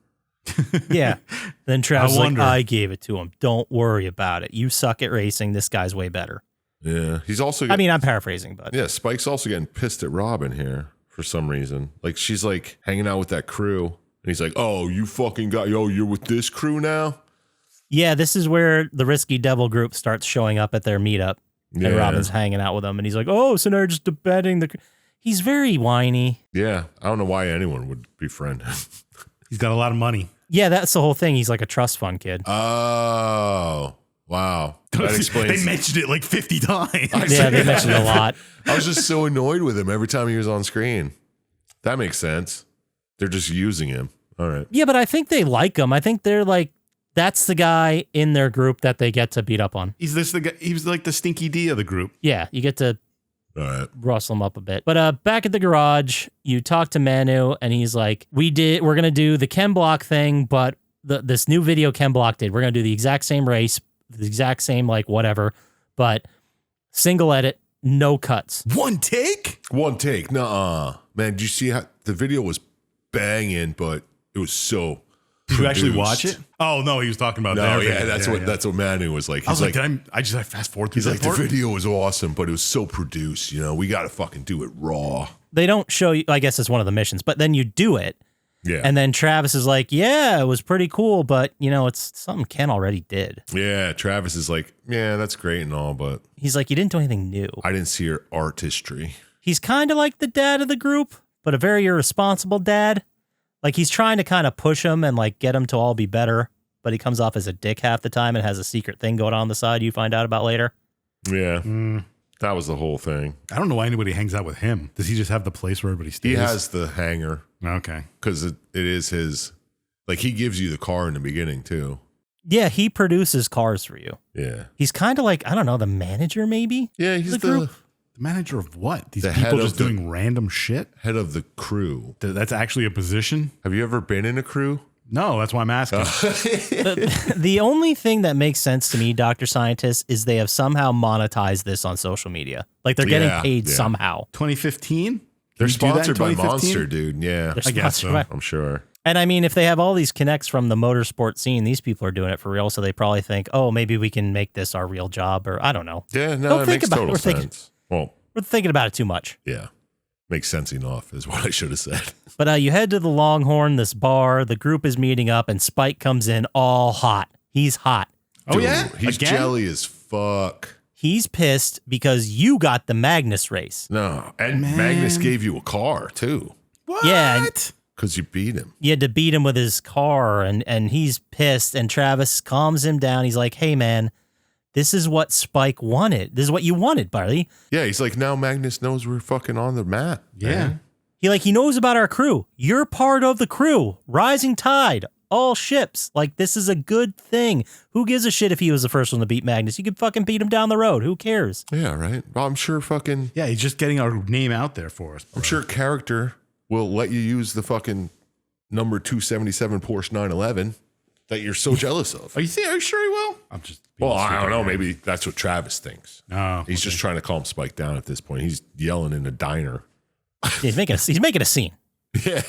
Yeah. Then Travis is like, wonder. I gave it to him. Don't worry about it. You suck at racing. This guy's way better. Yeah. He's also I mean, I'm paraphrasing, but yeah, Spike's also getting pissed at Robin here for some reason. Like she's like hanging out with that crew and he's like, "Oh, you fucking you're with this crew now?" yeah, this is where the Risky Devil group starts showing up at their meetup. Yeah. And Robin's hanging out with them and he's like, "Oh, so now you're just defending the He's very whiny. Yeah, I don't know why anyone would befriend him. He's got a lot of money. Yeah, that's the whole thing. He's like a trust fund kid. Oh, wow. That explains. They mentioned it like 50 times. Yeah, they mentioned it a lot. I was just so annoyed with him every time he was on screen. That makes sense. They're just using him. All right. Yeah, but I think they like him. I think they're like, that's the guy in their group that they get to beat up on. He's the guy. He was like the stinky D of the group. Yeah, you get to All right. rustle him up a bit. But back at the garage, you talk to Manu, and he's like, we're going to do the Chem Block thing, but this new video Chem Block did, we're going to do the exact same race, the exact same, like, whatever, but single edit, no cuts. One take? One take. Nuh-uh. Man, did you see how the video was banging, but it was so Did you actually produced. watch it? Oh, no, he was talking about No, their yeah, video. that's what Manu was like. I was He's like, did I fast forward through he's that like, part? the video was awesome, but it was so produced. You know, we got to fucking do it raw. They don't show you, I guess it's one of the missions, but then you do it, Yeah. and then Travis is like, yeah, it was pretty cool, but, you know, it's something Ken already did. Yeah, Travis is like, yeah, that's great and all, but He's like, you didn't do anything new. I didn't see your artistry. He's kind of like the dad of the group, but a very irresponsible dad. Like, he's trying to kind of push him and, like, get him to all be better, but he comes off as a dick half the time and has a secret thing going on the side you find out about later. Yeah. That was the whole thing. I don't know why anybody hangs out with him. Does he just have the place where everybody stays? He has the hanger Okay. because it is his, like, he gives you the car in the beginning, too. Yeah, he produces cars for you. Yeah. He's kind of like, I don't know, the manager maybe? Yeah, he's The the, group? The manager of what? These The head people of just the- doing random shit? head of the crew. That's actually a position? Have you ever been in a crew? No, that's why I'm asking. The only thing that makes sense to me, Dr. Scientist, is they have somehow monetized this on social media. Like, they're getting Yeah, paid yeah. somehow. 2015? They're Did you do that in sponsored by 2015? Monster, dude. Yeah, They're I guess sponsored so. by- I'm sure. And I mean, if they have all these connects from the motorsport scene, these people are doing it for real. So they probably think, oh, maybe we can make this our real job, or I don't know. Yeah, no, Don't it think makes about it. total We're thinking- sense. Well, We're thinking about it too much. yeah. Makes sense enough is what I should have said. But you head to the Longhorn, this bar. The group is meeting up, and Spike comes in all hot. He's hot. Oh, Dude, yeah? He's Again? jelly as fuck. He's pissed because you got the Magnus race. No. And Man. Magnus gave you a car, too, What? Yeah. because you beat him. You had to beat him with his car, and he's pissed. And Travis calms him down. He's like, hey, man, this is what Spike wanted. This is what you wanted, buddy. Yeah, he's like, now Magnus knows we're fucking on the map. Yeah. man. He knows about our crew. You're part of the crew. Rising tide. All ships. Like, this is a good thing. Who gives a shit if he was the first one to beat Magnus? You could fucking beat him down the road. Who cares? Yeah, right. Well, I'm sure fucking, Yeah, he's just getting our name out there for us. I'm sure character will let you use the fucking number 277 Porsche 911 that you're so jealous of. Are you sure he will? I'm just. being Well, I stupid don't know. here. Maybe that's what Travis thinks. Oh, He's just trying to calm Spike down at this point. He's yelling in a diner. He's making a scene. Yeah.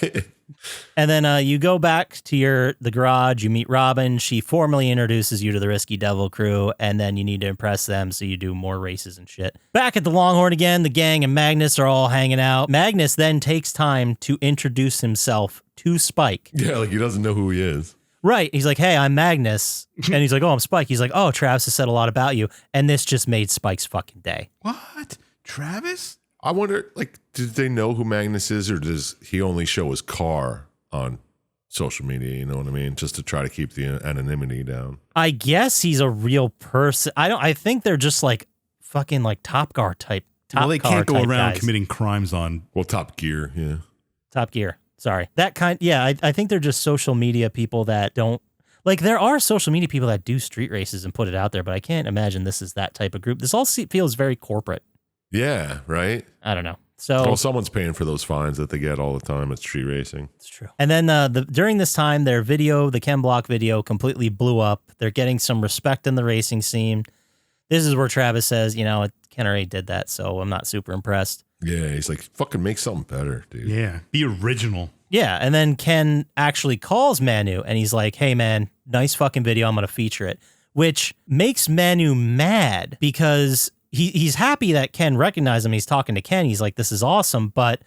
And then you go back to the garage. You meet Robin. She formally introduces you to the Risky Devil crew, and then you need to impress them, so you do more races and shit. Back at the Longhorn again, the gang and Magnus are all hanging out. Magnus then takes time to introduce himself to Spike. Yeah, like he doesn't know who he is. Right. He's like, hey, I'm Magnus. And he's like, oh, I'm Spike. He's like, oh, Travis has said a lot about you. And this just made Spike's fucking day. What? Travis? I wonder, like, did they know who Magnus is, or does he only show his car on social media? You know what I mean? Just to try to keep the anonymity down. I guess he's a real person. I think they're just like fucking like Top Gear type. Well, they can't go type around guys. committing crimes on. Well, Top Gear, yeah. Top Gear. Sorry. That kind. Yeah. I think they're just social media people that don't. Like, there are social media people that do street races and put it out there, but I can't imagine this is that type of group. This all feels very corporate. Yeah, right? I don't know. So Well, someone's paying for those fines that they get all the time at street racing. it's true. And then during this time, their video, the Chem Block video, completely blew up. They're getting some respect in the racing scene. This is where Travis says, Ken already did that, so I'm not super impressed. Yeah, he's like, fucking make something better, dude. Yeah, be original. Yeah, and then Ken actually calls Manu, and he's like, hey, man, Nice fucking video. I'm going to feature it, which makes Manu mad because he's happy that Ken recognized him. He's talking to Ken. He's like, this is awesome, but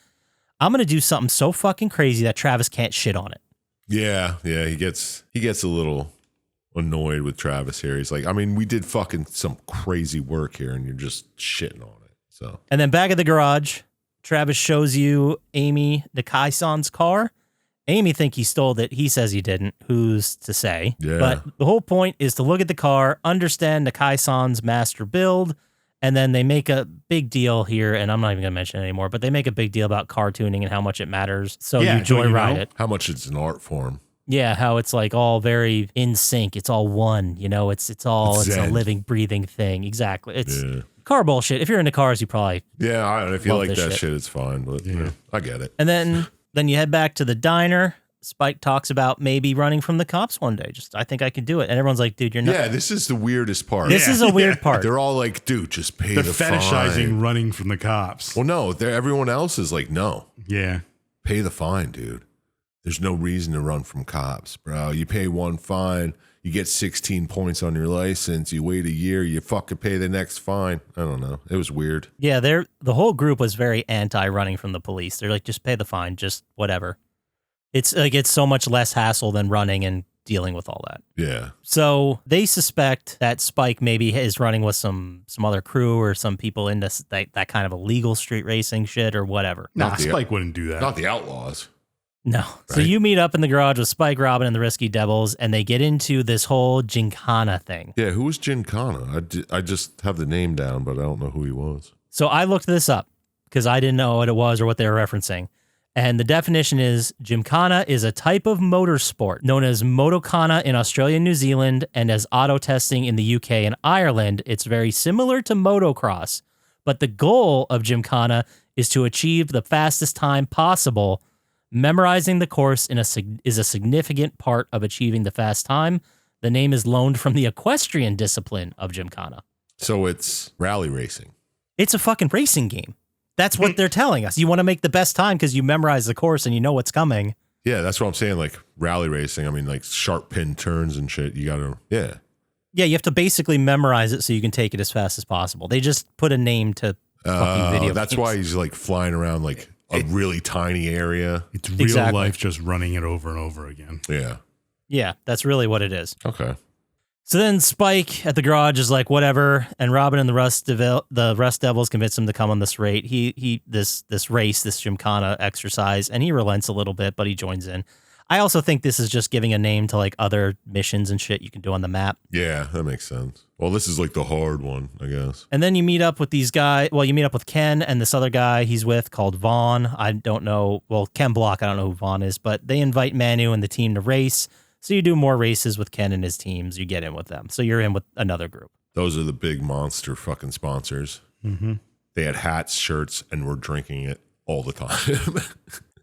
I'm going to do something so fucking crazy that Travis can't shit on it. Yeah. He gets a little annoyed with Travis here. He's like, I mean, we did fucking some crazy work here and you're just shitting on it. So, and then back at the garage, Travis shows you Amy Nakai-san's car. Amy think he stole it. He says he didn't. Who's to say? Yeah. But the whole point is to look at the car, understand Nakai-san's master build, and then they make a big deal here, and I'm not even going to mention it anymore, but they make a big deal about car tuning and how much it matters. So you joyride it. How much it's an art form. Yeah, how it's like all very in sync. It's all one, you know, it's a living, breathing thing. Exactly. It's car bullshit. If you're into cars, you probably if you like that shit, it's fine, but I get it. And then you head back to the diner. Spike talks about maybe running from the cops one day. I think I could do it. And everyone's like, dude, you're not. Yeah, this is the weirdest part. This is a weird part. They're all like, dude, just pay They're the fetishizing fine. running from the cops. Well, no, everyone else is like, no. Yeah. Pay the fine, dude. There's no reason to run from cops, bro. You pay one fine, you get 16 points on your license, you wait a year, you fucking pay the next fine. I don't know. It was weird. Yeah, the whole group was very anti-running from the police. They're like, just pay the fine, just whatever. It's like it's so much less hassle than running and dealing with all that. Yeah. So they suspect that Spike maybe is running with some other crew or some people in this that kind of illegal street racing shit or whatever. Nah, Spike wouldn't do that. Not the Outlaws. No. Right. So you meet up in the garage with Spike, Robin, and the Risky Devils, and they get into this whole Gincana thing. Yeah, who was Gincana? I just have the name down, but I don't know who he was. So I looked this up because I didn't know what it was or what they were referencing. And the definition is Gymkhana is a type of motorsport known as Motocana in Australia and New Zealand and as auto testing in the UK and Ireland. It's very similar to motocross, but the goal of Gymkhana is to achieve the fastest time possible. Memorizing the course is a significant part of achieving the fast time. The name is loaned from the equestrian discipline of Gymkhana. So it's rally racing. It's a fucking racing game. That's what they're telling us. You want to make the best time because you memorize the course and you know what's coming. Yeah, that's what I'm saying. Like rally racing. I mean, like sharp pin turns and shit. You got to, yeah. Yeah, you have to basically memorize it so you can take it as fast as possible. They just put a name to fucking video. That's games. why he's like flying around like a really tiny area. It's real life, just running it over and over again. Yeah. Yeah, that's really what it is. Okay. So then Spike at the garage is like, whatever, and Robin and the Rust Devils convince him to come on this race. This race, this Gymkhana exercise, and he relents a little bit, but he joins in. I also think this is just giving a name to like other missions and shit you can do on the map. Yeah, that makes sense. Well, this is like the hard one, I guess. And then you meet up with these guys. Well, you meet up with Ken and this other guy he's with called Vaughn. I don't know. Well, Ken Block, I don't know who Vaughn is, but they invite Manu and the team to race. So you do more races with Ken and his teams. You get in with them. So you're in with another group. Those are the big monster fucking sponsors. Mm-hmm. They had hats, shirts, and we're drinking it all the time.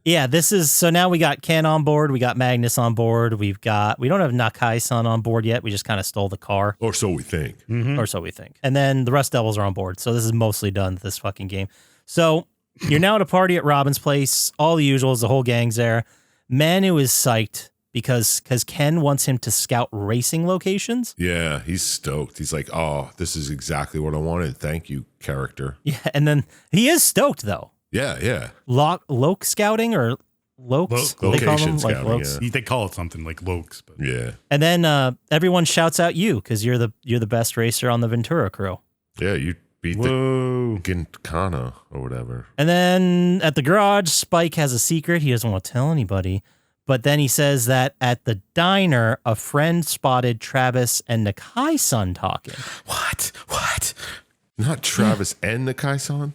Yeah, so now we got Ken on board. We got Magnus on board. We don't have Nakai-san on board yet. We just kind of stole the car. Or so we think. Mm-hmm. Or so we think. And then the Rust Devils are on board. So this is mostly done, this fucking game. So you're now at a party at Robin's place. All the usuals, the whole gang's there. Manu is psyched because Ken wants him to scout racing locations. Yeah, he's stoked. He's like, oh, this is exactly what I wanted. Thank you, character. Yeah, and then he is stoked, though. Yeah. Loke scouting or Lokes? Location scouting, Lokes. yeah. They call it something like Lokes. But. Yeah. And then everyone shouts out you because you're the best racer on the Ventura crew. Yeah, you beat the Gincana or whatever. And then at the garage, Spike has a secret. He doesn't want to tell anybody. But then he says that at the diner, a friend spotted Travis and Nakai-san talking. What? Not Travis and Nakai-san?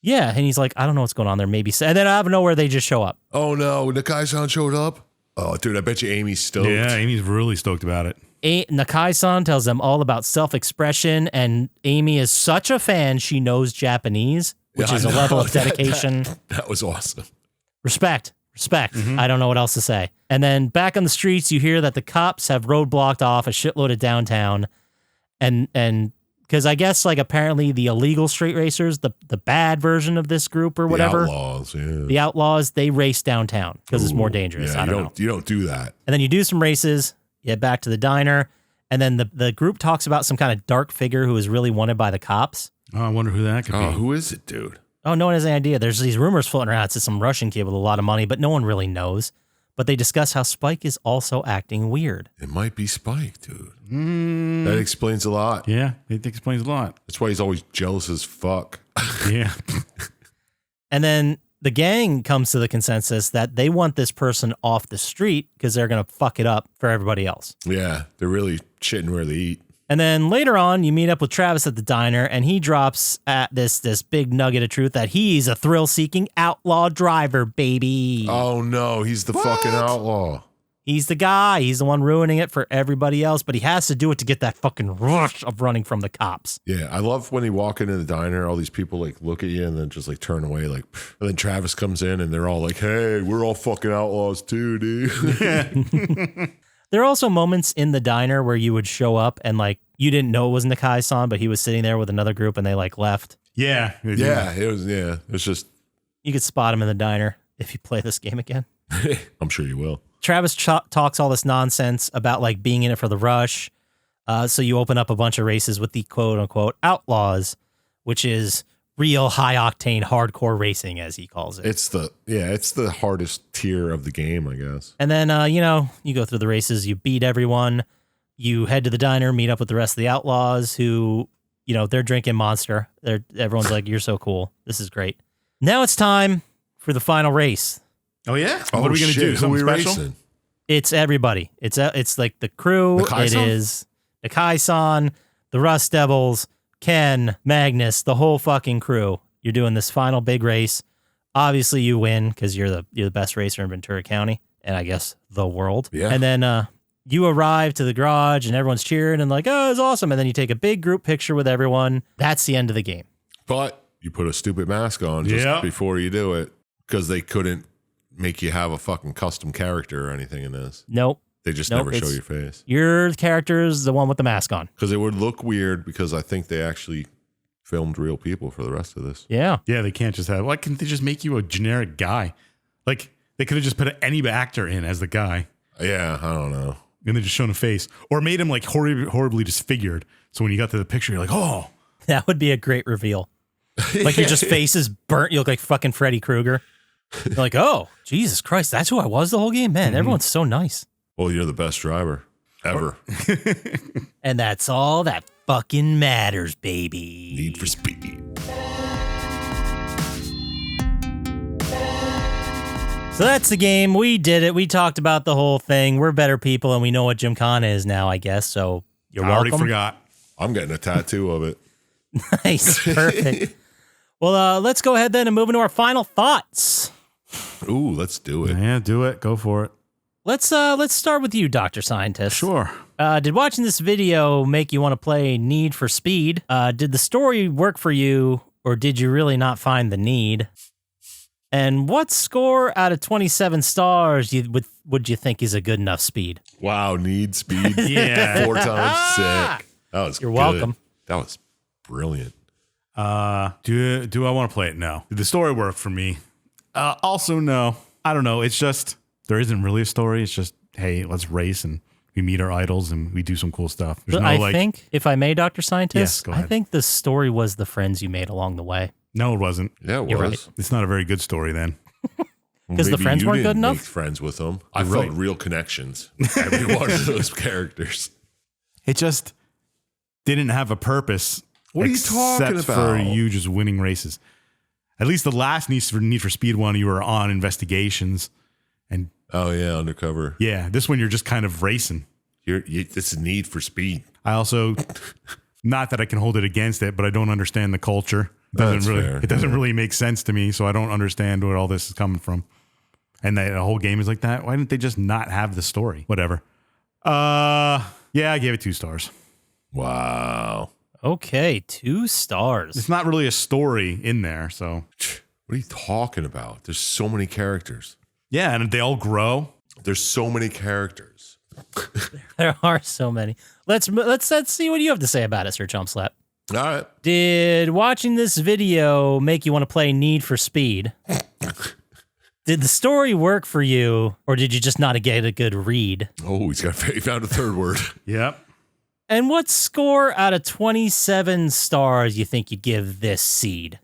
Yeah, and he's like, I don't know what's going on there. Maybe. And then out of nowhere, they just show up. Oh, no. Nakai-san showed up? Oh, dude, I bet you Amy's stoked. Yeah, Amy's really stoked about it. Nakai-san tells them all about self-expression, and Amy is such a fan, she knows Japanese, which is a level of dedication. That was awesome. Respect. Mm-hmm. I don't know what else to say. And then back on the streets, you hear that the cops have roadblocked off a shitload of downtown. And because I guess like apparently the illegal street racers, the bad version of this group or whatever. The outlaws, they race downtown because it's more dangerous. Yeah, I don't know. You don't do that. And then you do some races. You head back to the diner, and then the group talks about some kind of dark figure who is really wanted by the cops. Oh, I wonder who that could be. Who is it, dude? Oh, no one has any idea. There's these rumors floating around. It's some Russian kid with a lot of money, but no one really knows. But they discuss how Spike is also acting weird. It might be Spike, dude. That explains a lot. Yeah, it explains a lot. That's why he's always jealous as fuck. Yeah. And then the gang comes to the consensus that they want this person off the street because they're going to fuck it up for everybody else. Yeah, they're really shitting where they eat. And then later on, you meet up with Travis at the diner, and he drops at this big nugget of truth that he's a thrill-seeking outlaw driver, baby. Oh, no, he's the fucking outlaw. He's the guy. He's the one ruining it for everybody else, but he has to do it to get that fucking rush of running from the cops. Yeah, I love when you walk into the diner, all these people like look at you and then just like turn away, like, and then Travis comes in and they're all like, hey, we're all fucking outlaws too, dude. There are also moments in the diner where you would show up and like you didn't know it was Nakai-san, but he was sitting there with another group and they like left. Yeah. It was just. You could spot him in the diner if you play this game again. I'm sure you will. Travis talks all this nonsense about like being in it for the rush. So you open up a bunch of races with the quote unquote outlaws, which is real high octane hardcore racing, as he calls it. It's the hardest tier of the game, I guess. And then, you go through the races, you beat everyone, you head to the diner, meet up with the rest of the outlaws who, they're drinking Monster. Everyone's like, you're so cool. This is great. Now it's time for the final race. Oh, yeah? What are we going to do? Something special? Racing? It's everybody. It's like the crew. Nakai-san? It is Nakai-san, the Rust Devils, Ken, Magnus, the whole fucking crew. You're doing this final big race. Obviously, you win because you're the best racer in Ventura County and I guess the world. Yeah. And then you arrive to the garage and everyone's cheering and like, oh, it's awesome. And then you take a big group picture with everyone. That's the end of the game. But you put a stupid mask on just before you do it because they couldn't make you have a fucking custom character or anything in this. Nope. They just never show your face. Your character is the one with the mask on. Because it would look weird because I think they actually filmed real people for the rest of this. Yeah. Yeah, they can't just have... Why can't they just make you a generic guy? Like, they could have just put any actor in as the guy. Yeah, I don't know. And then just shown a face. Or made him, like, horribly disfigured. So when you got to the picture, you're like, oh. That would be a great reveal. Like, your just face is burnt. You look like fucking Freddy Krueger. You're like, oh, Jesus Christ, that's who I was the whole game? Man, everyone's so nice. Well, you're the best driver ever. And that's all that fucking matters, baby. Need for Speed. So that's the game. We did it. We talked about the whole thing. We're better people, and we know what Gymkhana is now, I guess. So you're welcome. I already forgot. I'm getting a tattoo of it. Nice. Perfect. Well, let's go ahead then and move into our final thoughts. Ooh, let's do it. Yeah, do it. Go for it. Let's start with you, Dr. Syintist. Sure. Did watching this video make you want to play Need for Speed? Did the story work for you, or did you really not find the need? And what score out of 27 stars would you think is a good enough speed? Wow, Need Speed. Yeah. 4 times sick. That was You're good. welcome. That was brilliant. Do I want to play it? No. Did the story work for me? Also, no. I don't know. It's just, there isn't really a story. It's just, hey, let's race and we meet our idols and we do some cool stuff. There's But I think, if I may, Dr. Syintist, Yes, go ahead. I think the story was the friends you made along the way. No, it wasn't. Yeah, it You're was. right. It's not a very good story then. Because the Maybe friends you weren't good didn't enough? Make friends with them. I You're felt right. real connections with every one of those characters. It just didn't have a purpose. What are you talking except for about? you just winning races. At least the last Need for Speed one, you were on investigations. And Oh yeah, undercover. yeah, this one you're just kind of racing. It's a Need for Speed. I also, not that I can hold it against it, but I don't understand the culture. That's fair. It doesn't really make sense to me, so I don't understand where all this is coming from. And the whole game is like that. Why didn't they just not have the story? Whatever. Yeah, I gave it 2 stars. Wow. Okay, 2 stars. It's not really a story in there, so What are you talking about? There's so many characters. yeah, and they all grow. There's so many characters. There are so many. Let's see what you have to say about it, Sir Chump Slap. All right. Did watching this video make you want to play Need for Speed? Did the story work for you, or did you just not get a good read? Oh, he found a third word. Yep. And what score out of 27 stars you think you'd give this seed?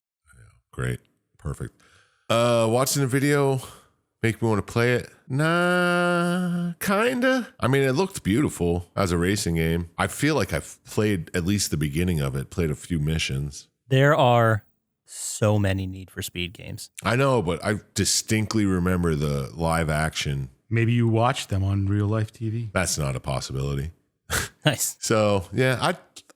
Great. Perfect. Watching the video make me want to play it? Nah, kinda. I mean, it looked beautiful as a racing game. I feel like I've played at least the beginning of it, played a few missions. There are so many Need for Speed games. I know, but I distinctly remember the live action. Maybe you watched them on real life TV. That's not a possibility. Nice. So, yeah,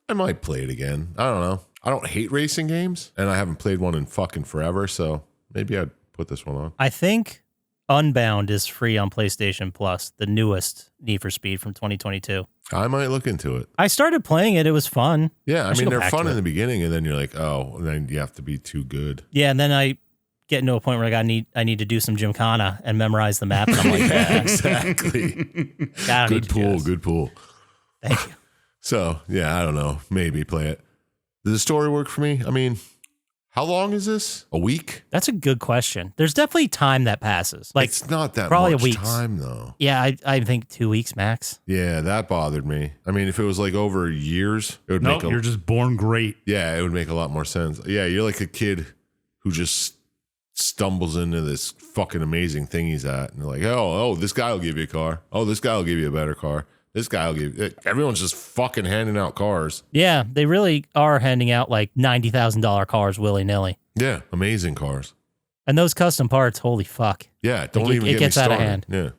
I might play it again. I don't know. I don't hate racing games, and I haven't played one in fucking forever, so maybe I'd put this one on. I think Unbound is free on PlayStation Plus, the newest Need for Speed from 2022. I might look into it. I started playing it. It was fun. Yeah, I should mean, go they're back fun to in it. the beginning, and then you're like, oh, and then you have to be too good. Yeah, and then I get into a point where I need to do some Gymkhana and memorize the map. And I'm like, yeah, Exactly. I don't need Good to do pool, this. good pool. Thank you. So, yeah, I don't know. Maybe play it. Does the story work for me? I mean, how long is this? A week? That's a good question. There's definitely time that passes. Like, It's not that probably a much week. time, though. yeah, I think 2 weeks max. Yeah, that bothered me. I mean, if it was like over years, it would Nope, make you're just born great. yeah, it would make a lot more sense. Yeah, you're like a kid who just stumbles into this fucking amazing thing he's at, and they're like, oh, this guy will give you a car. Oh, this guy will give you a better car. This guy will give. Everyone's just fucking handing out cars. Yeah, they really are handing out like $90,000 cars willy nilly. Yeah, amazing cars. And those custom parts, holy fuck. Yeah, don't It even get gets me out of started. hand. Yeah.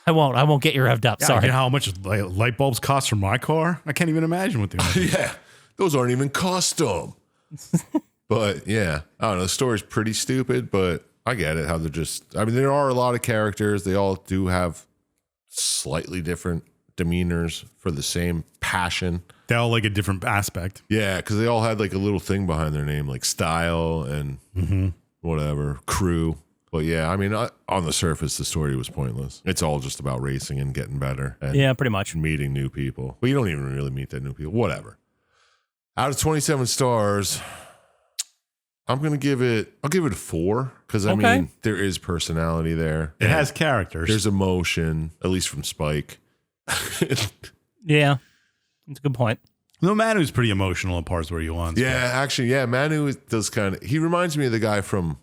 I won't get you revved up. Yeah, Sorry. you know how much light bulbs cost for my car? I can't even imagine what they are. Yeah, those aren't even custom. But yeah, I don't know. The story's pretty stupid, but I get it. How they're just. I mean, there are a lot of characters. They all do have slightly different demeanors for the same passion. They all like a different aspect. Yeah, because they all had like a little thing behind their name, like style and whatever crew. But yeah, I mean, on the surface, the story was pointless. It's all just about racing and getting better and Yeah, pretty much. meeting new people. Well, you don't even really meet that new people. Whatever. Out of 27 stars, I'll give it a 4 because I Okay. mean there is personality there. It has characters. There's emotion, at least from Spike. Yeah, that's a good point. No, Manu's pretty emotional in parts where he wants. Yeah, actually, yeah, Manu does kind of. He reminds me of the guy from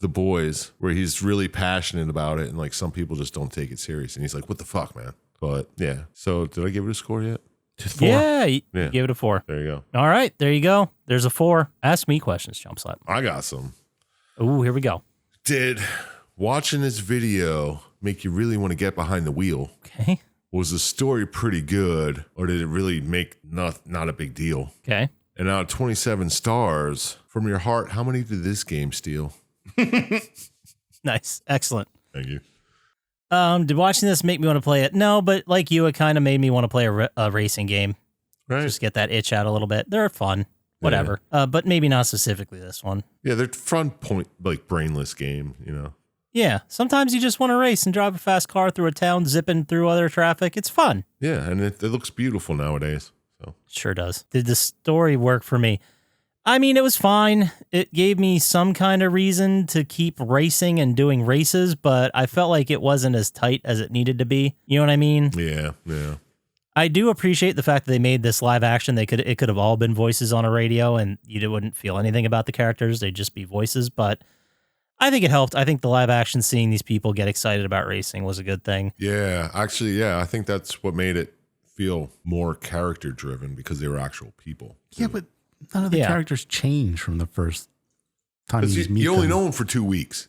The Boys, where he's really passionate about it, and like some people just don't take it serious, and he's like, "What the fuck, man?" But yeah. So did I give it a score yet? Just 4. Yeah, you Yeah. give it a 4. There you go. All right, there you go. There's a 4. Ask me questions, Chump Slap. I got some. Ooh, here we go. Did watching this video make you really want to get behind the wheel? Okay. Was the story pretty good, or did it really make not a big deal? Okay. And out of 27 stars, from your heart, how many did this game steal? Nice. Excellent. Thank you. Did watching this make me want to play it? No, but like you, it kind of made me want to play a racing game. Right. Just get that itch out a little bit. They're fun. Whatever. But maybe not specifically this one. Yeah, they're fun point, like brainless game, you know? Yeah. Sometimes you just want to race and drive a fast car through a town, zipping through other traffic. It's fun. Yeah, and it looks beautiful nowadays. So Sure does. Did the story work for me? I mean, it was fine. It gave me some kind of reason to keep racing and doing races, but I felt like it wasn't as tight as it needed to be. You know what I mean? yeah. I do appreciate the fact that they made this live action. It could have all been voices on a radio, and you wouldn't feel anything about the characters. They'd just be voices, but I think it helped. I think the live action, seeing these people get excited about racing, was a good thing. Yeah, actually, yeah, I think that's what made it feel more character driven because they were actual people. Yeah, but none of the Yeah. characters change from the first time you meet You only them. know them for 2 weeks.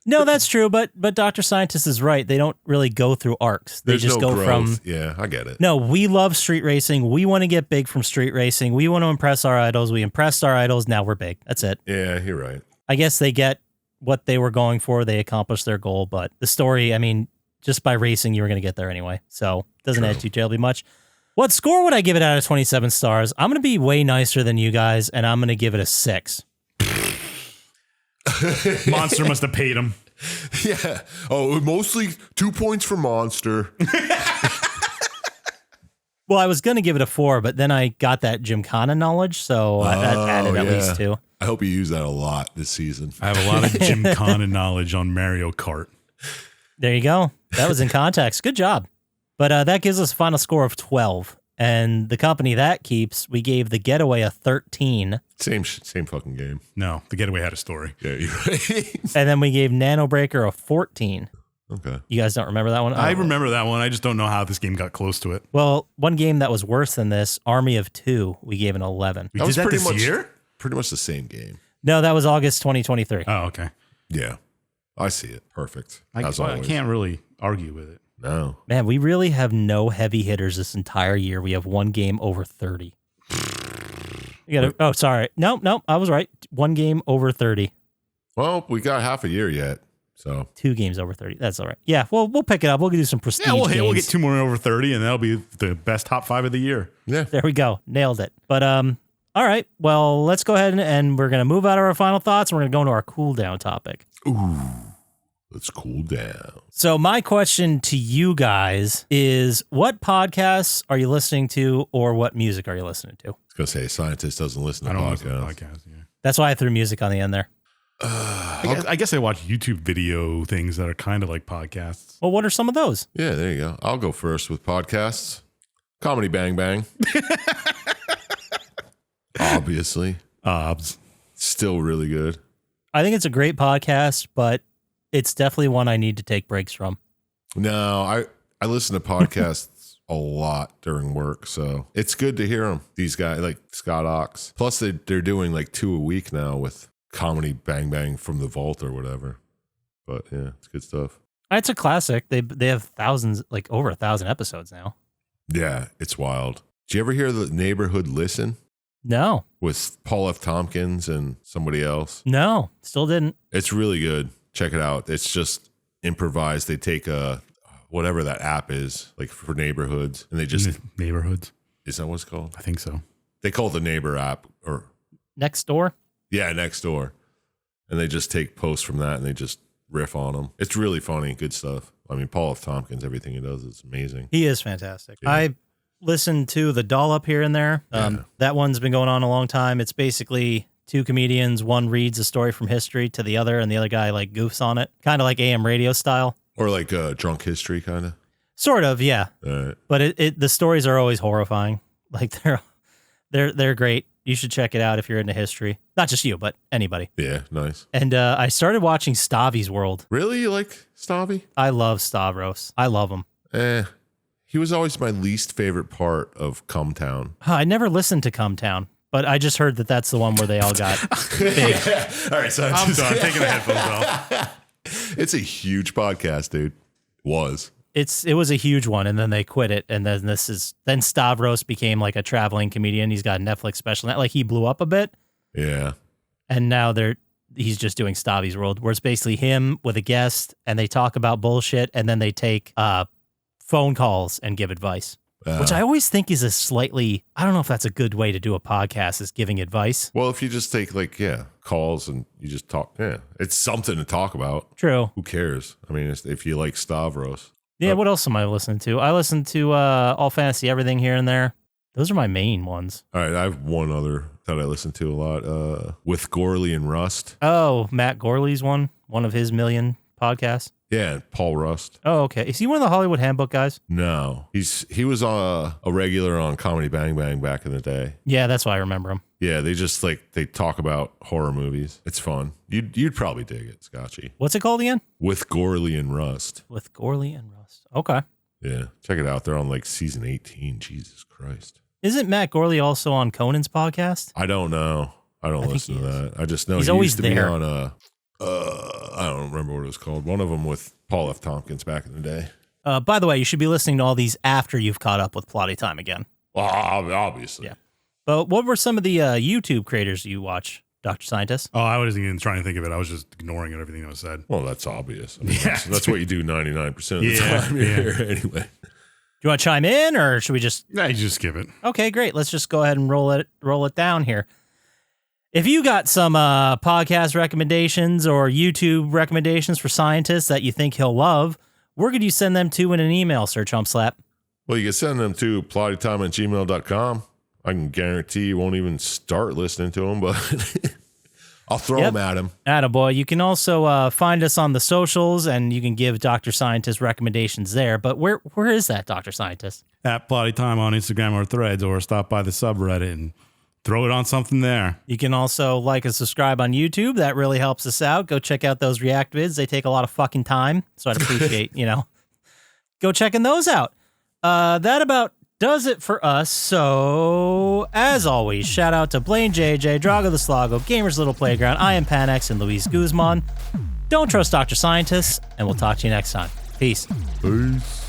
No, that's true, but Dr. Scientist is right. They don't really go through arcs. They There's just no go growth. from Yeah, I get it. no, we love street racing. We want to get big from street racing. We want to impress our idols. We impressed our idols. Now we're big. That's it. Yeah, you're right. I guess they get what they were going for. They accomplished their goal, but the story, I mean, just by racing, you were going to get there anyway. So it doesn't add too terribly much. What score would I give it out of 27 stars? I'm going to be way nicer than you guys, and I'm going to give it a 6. Monster must have paid him. Yeah. Oh, mostly 2 points for Monster. Well, I was going to give it a 4, but then I got that Gymkhana knowledge, so that added at least 2. I hope you use that a lot this season. I have a lot of Gymkhana knowledge on Mario Kart. There you go. That was in context. Good job. But that gives us a final score of 12. And the company that keeps, we gave The Getaway a 13. Same fucking game. No, The Getaway had a story. Yeah, you're right. And then we gave Nano Breaker a 14. Okay. You guys don't remember that one? I remember that one. I just don't know how this game got close to it. Well, one game that was worse than this, Army of Two, we gave an 11. We did that this year? Pretty much the same game. No, that was August 2023. Oh, okay. Yeah. I see it. Perfect. I can't really argue with it. No. Man, we really have no heavy hitters this entire year. We have one game over 30. Sorry. Nope. I was right. One game over 30. Well, we got half a year yet. So 2 games over 30. That's all right. Yeah, well, we'll pick it up. We'll do some prestige games. We'll get 2 more over 30, and that'll be the best top 5 of the year. Yeah. There we go. Nailed it. But all right. Well, let's go ahead and we're going to move out of our final thoughts, and we're going to go into our cool down topic. Ooh. Let's cool down. So my question to you guys is, what podcasts are you listening to, or what music are you listening to? I was going to say, Syintist doesn't listen to I don't podcasts. listen to podcasts. Yeah. That's why I threw music on the end there. I guess I watch YouTube video things that are kind of like podcasts. Well, what are some of those? Yeah, there you go. I'll go first with podcasts. Comedy Bang Bang. Obviously. Obs. Still really good. I think it's a great podcast, but it's definitely one I need to take breaks from. No, I listen to podcasts a lot during work, so it's good to hear them. These guys, like Scott Ox. Plus, they're doing like 2 a week now with Comedy Bang Bang from the Vault or whatever. But yeah, it's good stuff. It's a classic. They have thousands, like over 1,000 episodes now. Yeah, it's wild. Did you ever hear the Neighborhood Listen No, with Paul F. Tompkins and somebody else? no, still didn't. It's really good. Check it out. It's just improvised. They take whatever that app is, like for neighborhoods, and they just Neighborhoods. Is that what it's called? I think so. They call it the Neighbor app, or Next Door. yeah, Next Door, and they just take posts from that and they just riff on them. It's really funny, good stuff. I mean, Paul F. Tompkins, everything he does is amazing. He is fantastic. Yeah. I listen to the Dollop here and there. Yeah. That one's been going on a long time. It's basically 2 comedians. One reads a story from history to the other, and the other guy like goofs on it, kind of like AM radio style. Or like Drunk History, kind of. Sort of, yeah. All right. But the stories are always horrifying. Like they're great. You should check it out if you're into history. Not just you, but anybody. Yeah, nice. And I started watching Stavi's World. Really? You like Stavi? I love Stavros. I love him. He was always my least favorite part of Cumtown. I never listened to Come Town, but I just heard that that's the one where they all got big. All right, so I'm done. Taking the headphones off. It's a huge podcast, dude. Was. It was a huge one, and then they quit it, and then Stavros became like a traveling comedian. He's got a Netflix special. Like he blew up a bit. Yeah. And now he's just doing Stavi's World, where it's basically him with a guest, and they talk about bullshit, and then they take phone calls and give advice. Which I always think is I don't know if that's a good way to do a podcast, is giving advice. Well, if you just take calls and you just talk, it's something to talk about. True. Who cares? I mean, if you like Stavros. Yeah, what else am I listening to? I listen to All Fantasy Everything here and there. Those are my main ones. All right, I have one other that I listen to a lot. With Gorley and Rust. Oh, Matt Gorley's one of his million podcasts. Yeah, Paul Rust. Oh, okay. Is he one of the Hollywood Handbook guys? No, he was a regular on Comedy Bang Bang back in the day. Yeah, that's why I remember him. Yeah, they just they talk about horror movies. It's fun. You'd probably dig it, Scotchy. What's it called again? With Gorley and Rust. With Gorley and Rust. Okay. Yeah, check it out. They're on season 18. Jesus Christ. Isn't Matt Gorley also on Conan's podcast? I don't know. I don't listen to that. I just know he's he always used to there. be on I don't remember what it was called. One of them with Paul F. Tompkins back in the day. By the way, you should be listening to all these after you've caught up with Plotty Time again. Well, obviously. Yeah. But what were some of the YouTube creators you watch, Dr. Scientist? Oh, I wasn't even trying to think of it. I was just ignoring everything that was said. Well, that's obvious. I mean, Yeah. that's what you do 99% of the time you're here anyway. Do you want to chime in, or should we just... Nah, you just skip it. Okay, great. Let's just go ahead and roll it down here. If you got some podcast recommendations or YouTube recommendations for Syintist that you think he'll love, where could you send them to in an email, Sir Chump Slap? Well, you can send them to plottytime@gmail.com. I can guarantee you won't even start listening to them, but I'll throw them at him. Attaboy. You can also find us on the socials, and you can give Dr. Syintist recommendations there. But where is that, Dr. Syintist? At Plotty Time on Instagram or Threads, or stop by the subreddit and throw it on something there. You can also like and subscribe on YouTube. That really helps us out. Go check out those React vids. They take a lot of fucking time, so I'd appreciate, go checking those out. That about does it for us. So, as always, shout out to Blaine JJ, Drago the Slago, Gamers Little Playground, I am Panex, and Luis Guzman. Don't trust Dr. Syintist, and we'll talk to you next time. Peace. Peace.